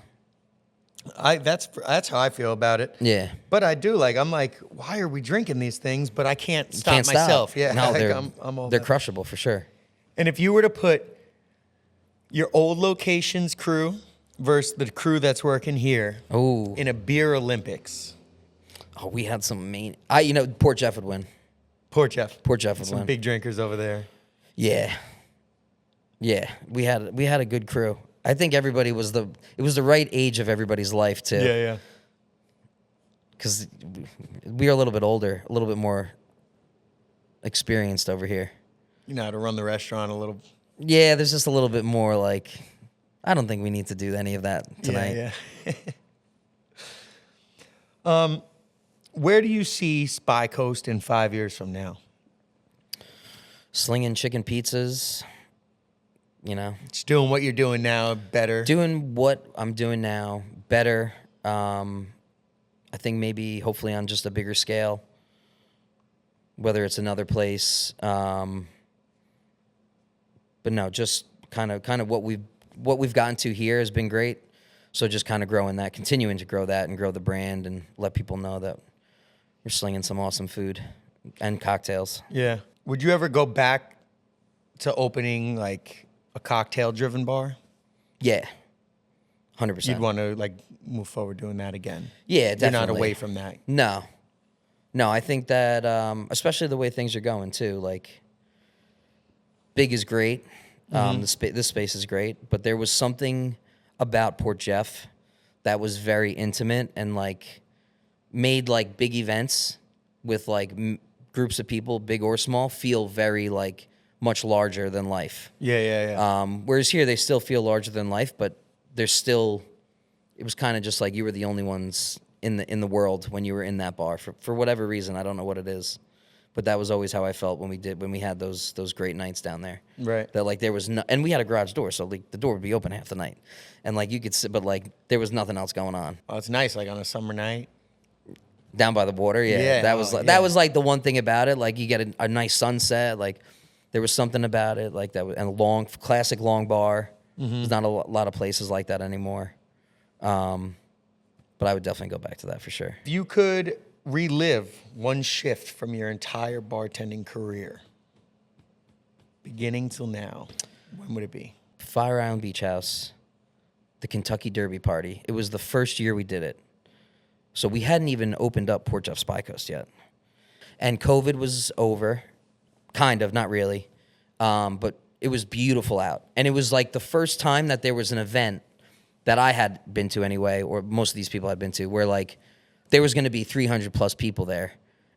That's how I feel about it. Yeah. But I do I'm like, why are we drinking these things? But I can't stop Can't stop. myself. Yeah. No, they're I'm all they're about it. crushable for sure. And if you were to put your old location's crew versus the crew that's working here Oh, in a beer Olympics, we had some main. Port Jeff would win. poor Jeff. Port Jeff would Some win. big drinkers over there. Yeah. Yeah, we had a good crew. I think everybody it was the right age of everybody's life too. Yeah. Because we are a little bit older, a little bit more experienced over here. You know how to run the restaurant a little. Yeah, there's just a little bit more like, I don't think we need to do any of that tonight. Yeah. Where do you see Spycoast in 5 years from now? Slinging chicken pizzas, Just doing what you're doing now better. doing what I'm doing now better. I think maybe hopefully on just a bigger scale, whether it's another place. But no, just kind of what we've gotten to here has been great. So just kind of growing that, continuing to grow that and grow the brand and let people know that we're slinging some awesome food and cocktails. Yeah. Would you ever go back to opening like a cocktail-driven bar? Yeah, 100%. You'd want to move forward doing that again. Yeah, definitely. You're not away from that. No, I think that especially the way things are going too. Like, big is great. This space is great, but there was something about Port Jeff that was very intimate and made big events with groups of people, big or small, feel very much larger than life. Yeah. Whereas here they still feel larger than life, but there's still. It was kind of just like you were the only ones in the world when you were in that bar for whatever reason. I don't know what it is, but that was always how I felt when we had those great nights down there. Right. That there was no, and we had a garage door, so the door would be open half the night, and you could sit, but there was nothing else going on. Oh, it's nice, on a summer night. Down by the water, yeah. Yeah, That was yeah. that was the one thing about it. You get a nice sunset. There was something about it that was, and a classic long bar. There's not a lot of places like that anymore. But I would definitely go back to that for sure. If you could relive one shift from your entire bartending career, beginning till now, when would it be? Fire Island Beach House, the Kentucky Derby party. It was the first year we did it. So we hadn't even opened up Port Jeff Spycoast yet. And COVID was over, kind of, not really. But it was beautiful out. And it was the first time that there was an event that I had been to anyway, or most of these people had been to, where there was going to be 300 plus people there.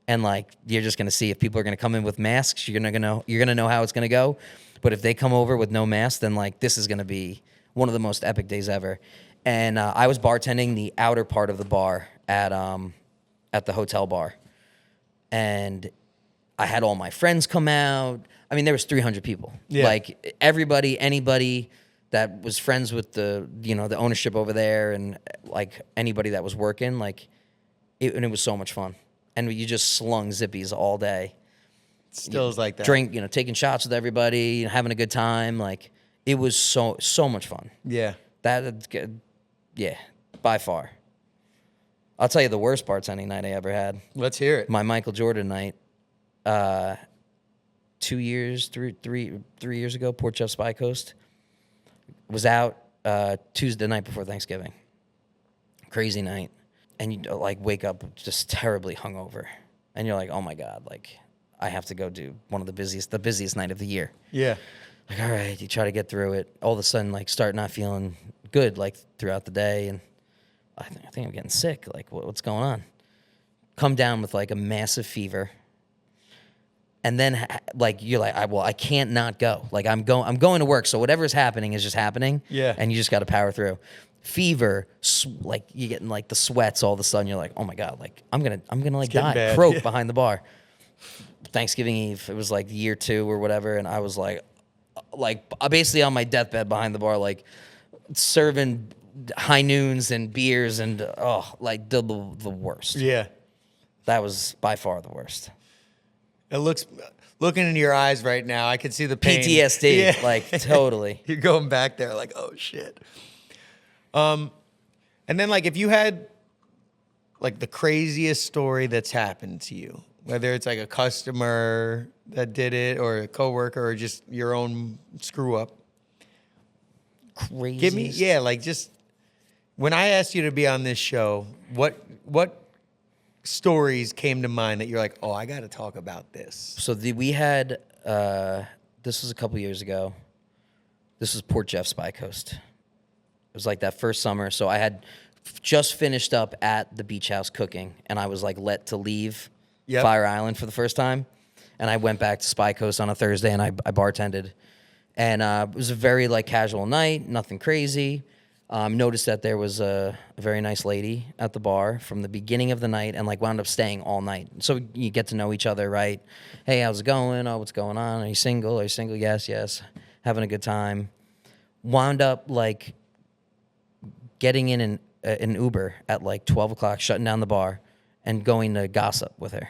And you're just going to see if people are going to come in with masks, you're going to know how it's going to go. But if they come over with no mask, then this is going to be one of the most epic days ever. And I was bartending the outer part of the bar at the hotel bar. And I had all my friends come out. I mean, there was 300 people. Yeah. Everybody, anybody that was friends with the ownership over there, and anybody that was working, and it was so much fun. And you just slung zippies all day. Still is like that. Drink, taking shots with everybody, having a good time. It was so much fun. Yeah. Yeah, by far. I'll tell you the worst bartending night I ever had. Let's hear it. My Michael Jordan night. 3 years ago, Port Jeff Spycoast. Was out Tuesday, the night before Thanksgiving. Crazy night. And you like wake up just terribly hungover. And you're like, oh my God, like I have to go do one of the busiest night of the year. Yeah. Like, all right, you try to get through it. All of a sudden, like start not feeling good like throughout the day. And I think I'm getting sick. Like what's going on? Come down with like a massive fever. And then, like, you're like, I can't not go. Like, I'm going to work. So whatever's happening is just happening. Yeah. And you just got to power through. Fever, like you're getting like the sweats. All of a sudden, you're like, oh my God, like I'm gonna like die, bad. croak behind the bar. Thanksgiving Eve, it was like year 2 or whatever, and I was like basically on my deathbed behind the bar, like serving high noons and beers and like the worst. Yeah. That was by far the worst. It looking into your eyes right now, I can see the pain. PTSD, Yeah. like totally. You're going back there like, oh shit. And then like if you had like the craziest story that's happened to you, whether it's like a customer that did it or a coworker or just your own screw up. Crazy. Give me, like just when I asked you to be on this show, what stories came to mind that you're like, oh, I got to talk about this? So we had, this was a couple years ago. This was Port Jeff Spycoast. It was like that first summer. So I had just finished up at the beach house cooking, and I was like let to leave Fire Island for the first time. And I went back to Spycoast on a Thursday, and I bartended. And it was a very like casual night, nothing crazy. Noticed that there was a very nice lady at the bar from the beginning of the night and like wound up staying all night. So you get to know each other, right? Hey, how's it going? Oh, what's going on? Are you single? Are you single? Yes, yes. Having a good time. Wound up like getting in an Uber at like 12 o'clock, shutting down the bar and going to gossip with her.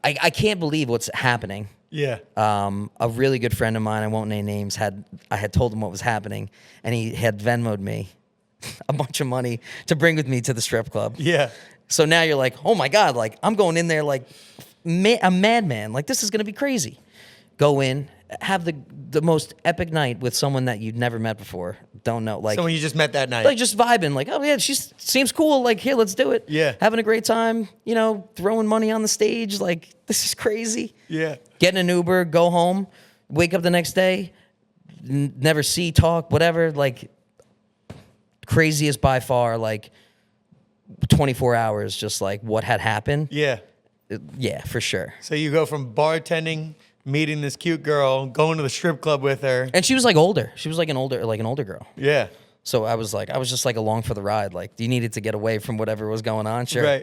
I can't believe what's happening. Yeah. A really good friend of mine, I won't name names, I had told him what was happening, and he had Venmo'd me a bunch of money to bring with me to the strip club. Yeah. So now you're like, oh my God, like I'm going in there like a madman. Like this is going to be crazy. Go in, have the most epic night with someone that you'd never met before. Don't know. Like someone you just met that night. like just vibing, like, oh yeah, she seems cool. Like, here, let's do it. Yeah. Having a great time, throwing money on the stage. Like, this is crazy. Yeah. Getting an Uber, go home, wake up the next day, never see, talk, whatever. Like, craziest by far, like 24 hours, just like what had happened. Yeah. Yeah, for sure. So you go from bartending, meeting this cute girl, going to the strip club with her. And she was like older. She was like an older girl. Yeah. So I was just like along for the ride. Like, you needed to get away from whatever was going on. Sure. Right.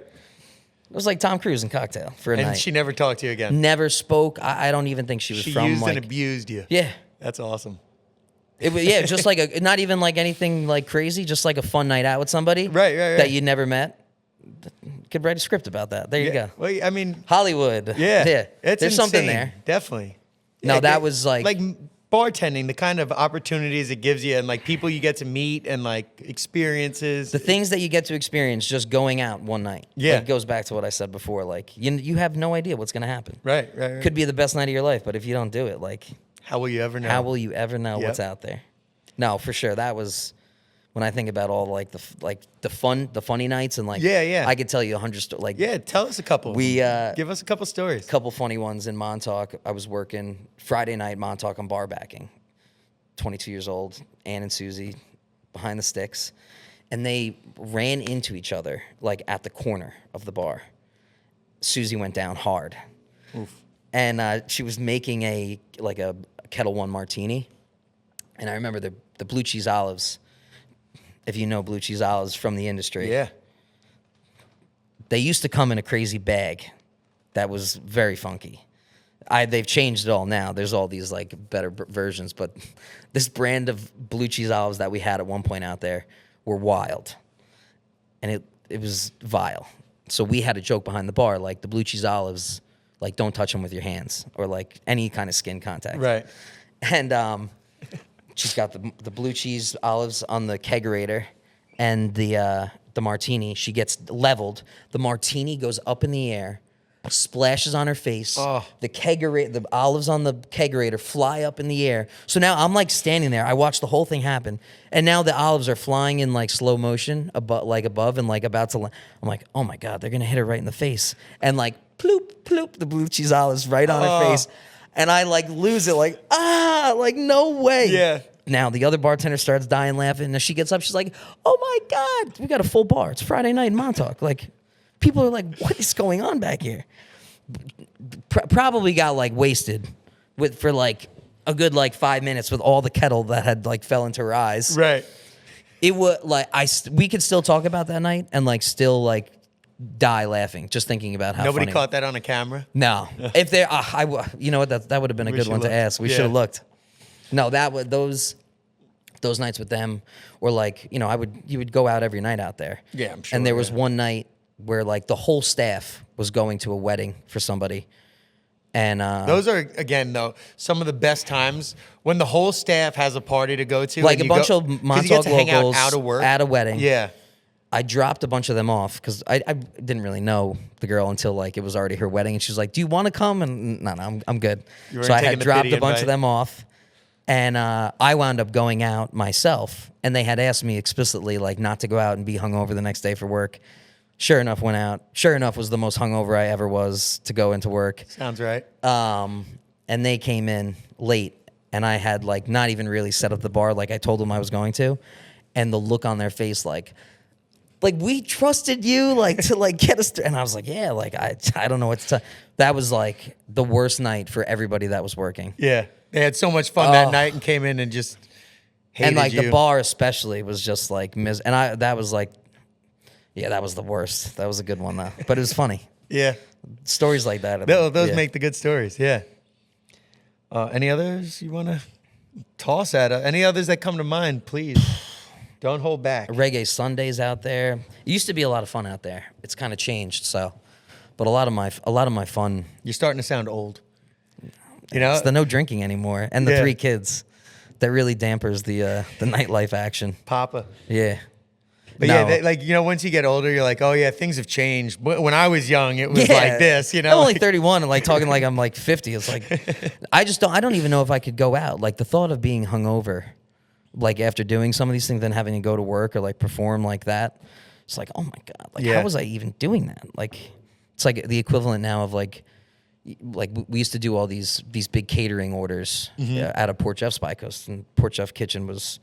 It was like Tom Cruise and Cocktail for a night. And she never talked to you again. Never spoke. I don't even think she was She from used like. and abused you. Yeah. That's awesome. It was just like not even like anything like crazy, just like a fun night out with somebody. Right. That you never met. Could write a script about that. There you go. Well, I mean, Hollywood. yeah. There's It's something insane. there. Definitely. No, Yeah, that was like bartending, the kind of opportunities it gives you and like people you get to meet and like experiences. the things that you get to experience just going out one night. Yeah. Like, it goes back to what I said before. Like, you have no idea what's going to happen. Right. Could be the best night of your life, but if you don't do it, like, How will you ever know? how will you ever know Yep. what's out there? No, for sure. That was when I think about all like the funny nights and like Yeah. I could tell you 100 stories. Like, Yeah, tell us a couple. We, give us a couple stories. couple funny ones in Montauk. I was working Friday night Montauk on bar backing. 22 years old, Ann and Susie behind the sticks, and they ran into each other like at the corner of the bar. Susie went down hard. Oof. And she was making a Kettle One martini, and I remember the blue cheese olives. If you know blue cheese olives from the industry, Yeah. they used to come in a crazy bag that was very funky. They've changed it all now. There's all these like better versions, but this brand of blue cheese olives that we had at one point out there were wild, and it was vile. So we had a joke behind the bar, like the blue cheese olives, like don't touch them with your hands or like any kind of skin contact. Right. And she's got the blue cheese olives on the kegerator, and the martini, she gets leveled. The martini goes up in the air, splashes on her face. The olives on the kegerator fly up in the air. So now I'm like standing there. I watch the whole thing happen, and now the olives are flying in like slow motion above and like about to. I'm like, oh my god, they're gonna hit her right in the face, and like ploop ploop, the blue cheese olives right on her face, and I like lose it, like like no way. Yeah. Now the other bartender starts dying laughing, and she gets up. She's like, oh my god, we got a full bar. It's Friday night in Montauk. Like, people are like, what is going on back here? Probably got like wasted for like a good like 5 minutes with all the kettle that had like fell into her eyes. Right. It was like we could still talk about that night and like still like die laughing just thinking about how Nobody funny. caught that on a camera? No. If there, you know what? That would have been a good one to ask. We should have looked. No, that would those nights with them were like, you know, you would go out every night out there. Yeah, I'm sure. And there was one night where like the whole staff was going to a wedding for somebody. And those are, again, though, some of the best times when the whole staff has a party to go to. like and a bunch of 'cause you get Montauk to hang locals out of work. at a wedding. Yeah. I dropped a bunch of them off because I didn't really know the girl until like it was already her wedding, and she was like, "Do you want to come?" And no, I'm good. So I had dropped a bunch of them off, and I wound up going out myself. And they had asked me explicitly like not to go out and be hungover the next day for work. Sure enough, went out. Sure enough, was the most hungover I ever was to go into work. Sounds right. And they came in late, and I had like not even really set up the bar like I told them I was going to, and the look on their face like we trusted you like to like get us through. And I was like, yeah, like I don't know what to tell. That was like the worst night for everybody that was working. Yeah. They had so much fun that night and came in and just hated and like you. the bar especially was just like that was like, yeah, that was the worst. That was a good one though, but it was funny. Yeah. Stories like that. Those make the good stories. Yeah. Any others you want to toss at us? Any others that come to mind, please. Don't hold back. Reggae Sundays out there. It used to be a lot of fun out there. It's kind of changed, so. But a lot of my fun. You're starting to sound old. You know, it's the no drinking anymore, and the 3 kids. That really dampers the nightlife action. Papa. Yeah. But yeah, once you get older, you're like, oh yeah, things have changed. But when I was young, it was like this, you know. I'm only 31 and like talking like I'm like 50. It's like, I don't even know if I could go out. Like the thought of being hungover, like after doing some of these things, then having to go to work or like perform like that, it's like, oh my god, like how was I even doing that? Like, it's like the equivalent now of like we used to do all these big catering orders out of Port Jeff Spycoast, and Port Jeff Kitchen was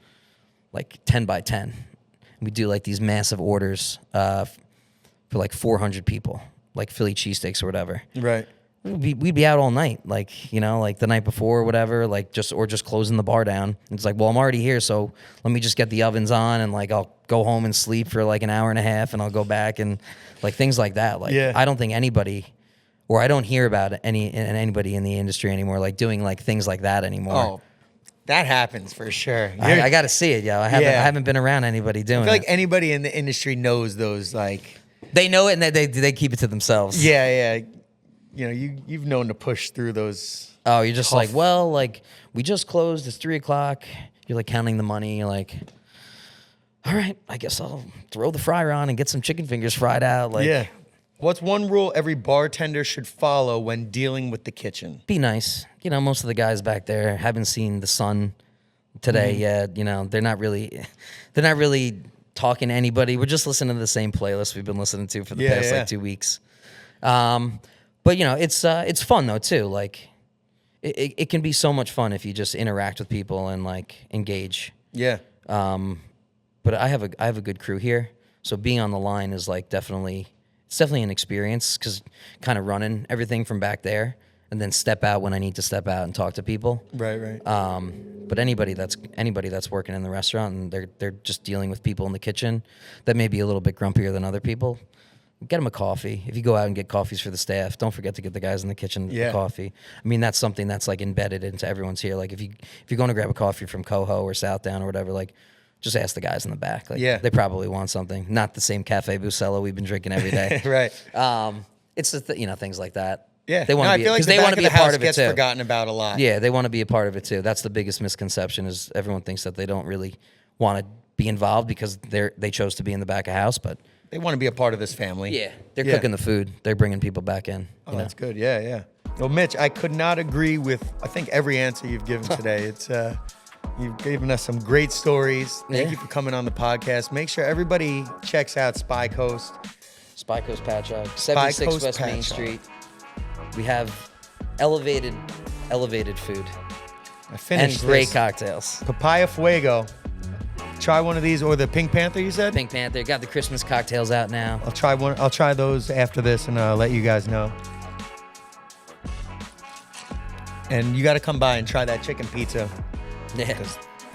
like 10 by 10. We do like these massive orders for like 400 people, like Philly cheesesteaks or whatever. Right. We'd be out all night, like, you know, like the night before or whatever, like just closing the bar down. It's like, well, I'm already here, so let me just get the ovens on and like I'll go home and sleep for like an hour and a half and I'll go back and like things like that. Like I don't think anybody, or I don't hear about anybody in the industry anymore, like doing like things like that anymore. Oh, that happens for sure. I got to see it, yo. I haven't been around anybody doing it. I feel like anybody in the industry knows those, like. They know it and they keep it to themselves. Yeah, yeah. You know, you've known to push through those. Oh, you're just like, well, like, we just closed. It's 3:00. You're like counting the money. You're like, all right, I guess I'll throw the fryer on and get some chicken fingers fried out. Like, yeah. What's one rule every bartender should follow when dealing with the kitchen? Be nice. You know, most of the guys back there haven't seen the sun today yet. You know, they're not really talking to anybody. We're just listening to the same playlist we've been listening to for the past like 2 weeks. But you know, it's fun though too. Like, it can be so much fun if you just interact with people and like engage. Yeah. But I have a good crew here, so being on the line is like definitely an experience, because kind of running everything from back there and then step out when I need to step out and talk to people. Right. But anybody that's working in the restaurant and they're just dealing with people in the kitchen that may be a little bit grumpier than other people, get them a coffee. If you go out and get coffees for the staff, don't forget to get the guys in the kitchen the coffee. I mean, that's something that's like embedded into everyone's here. Like if you're going to grab a coffee from Coho or Southdown or whatever, like just ask the guys in the back. Like they probably want something. Not the same Cafe Buscello we've been drinking every day. Right. It's the things like that. Yeah. They want to be, because they want to be a part of it too. Gets forgotten about a lot. Yeah, they want to be a part of it too. That's the biggest misconception, is everyone thinks that they don't really want to be involved because they chose to be in the back of house, but They want to be a part of this family. yeah, they're cooking the food. They're bringing people back in. Oh, that's good. Yeah, yeah. Well, Mitch, I could not agree with, I think, every answer you've given today. It's you've given us some great stories. Thank you for coming on the podcast. Make sure everybody checks out Spycoast. Spycoast Patchogue, 76 West Main Patchogue. Street. We have elevated food I finished and great this. cocktails. Papaya Fuego. Try one of these, or the Pink Panther, you said? Pink Panther got the Christmas cocktails out now. I'll try one. I'll try those after this and let you guys know. And you got to come by and try that chicken pizza. Yeah.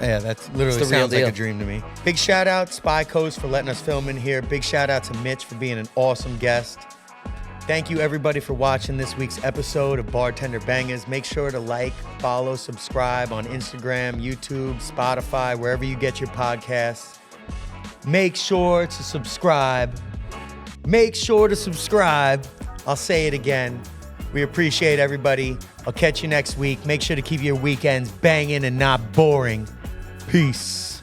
Yeah, that's literally the real sounds like deal. a dream to me. Big shout out Spycoast for letting us film in here. Big shout out to Mitch for being an awesome guest. Thank you everybody for watching this week's episode of Bartender Bangaz. Make sure to like, follow, subscribe on Instagram, YouTube, Spotify, wherever you get your podcasts. Make sure to subscribe. Make sure to subscribe. I'll say it again. We appreciate everybody. I'll catch you next week. Make sure to keep your weekends banging and not boring. Peace.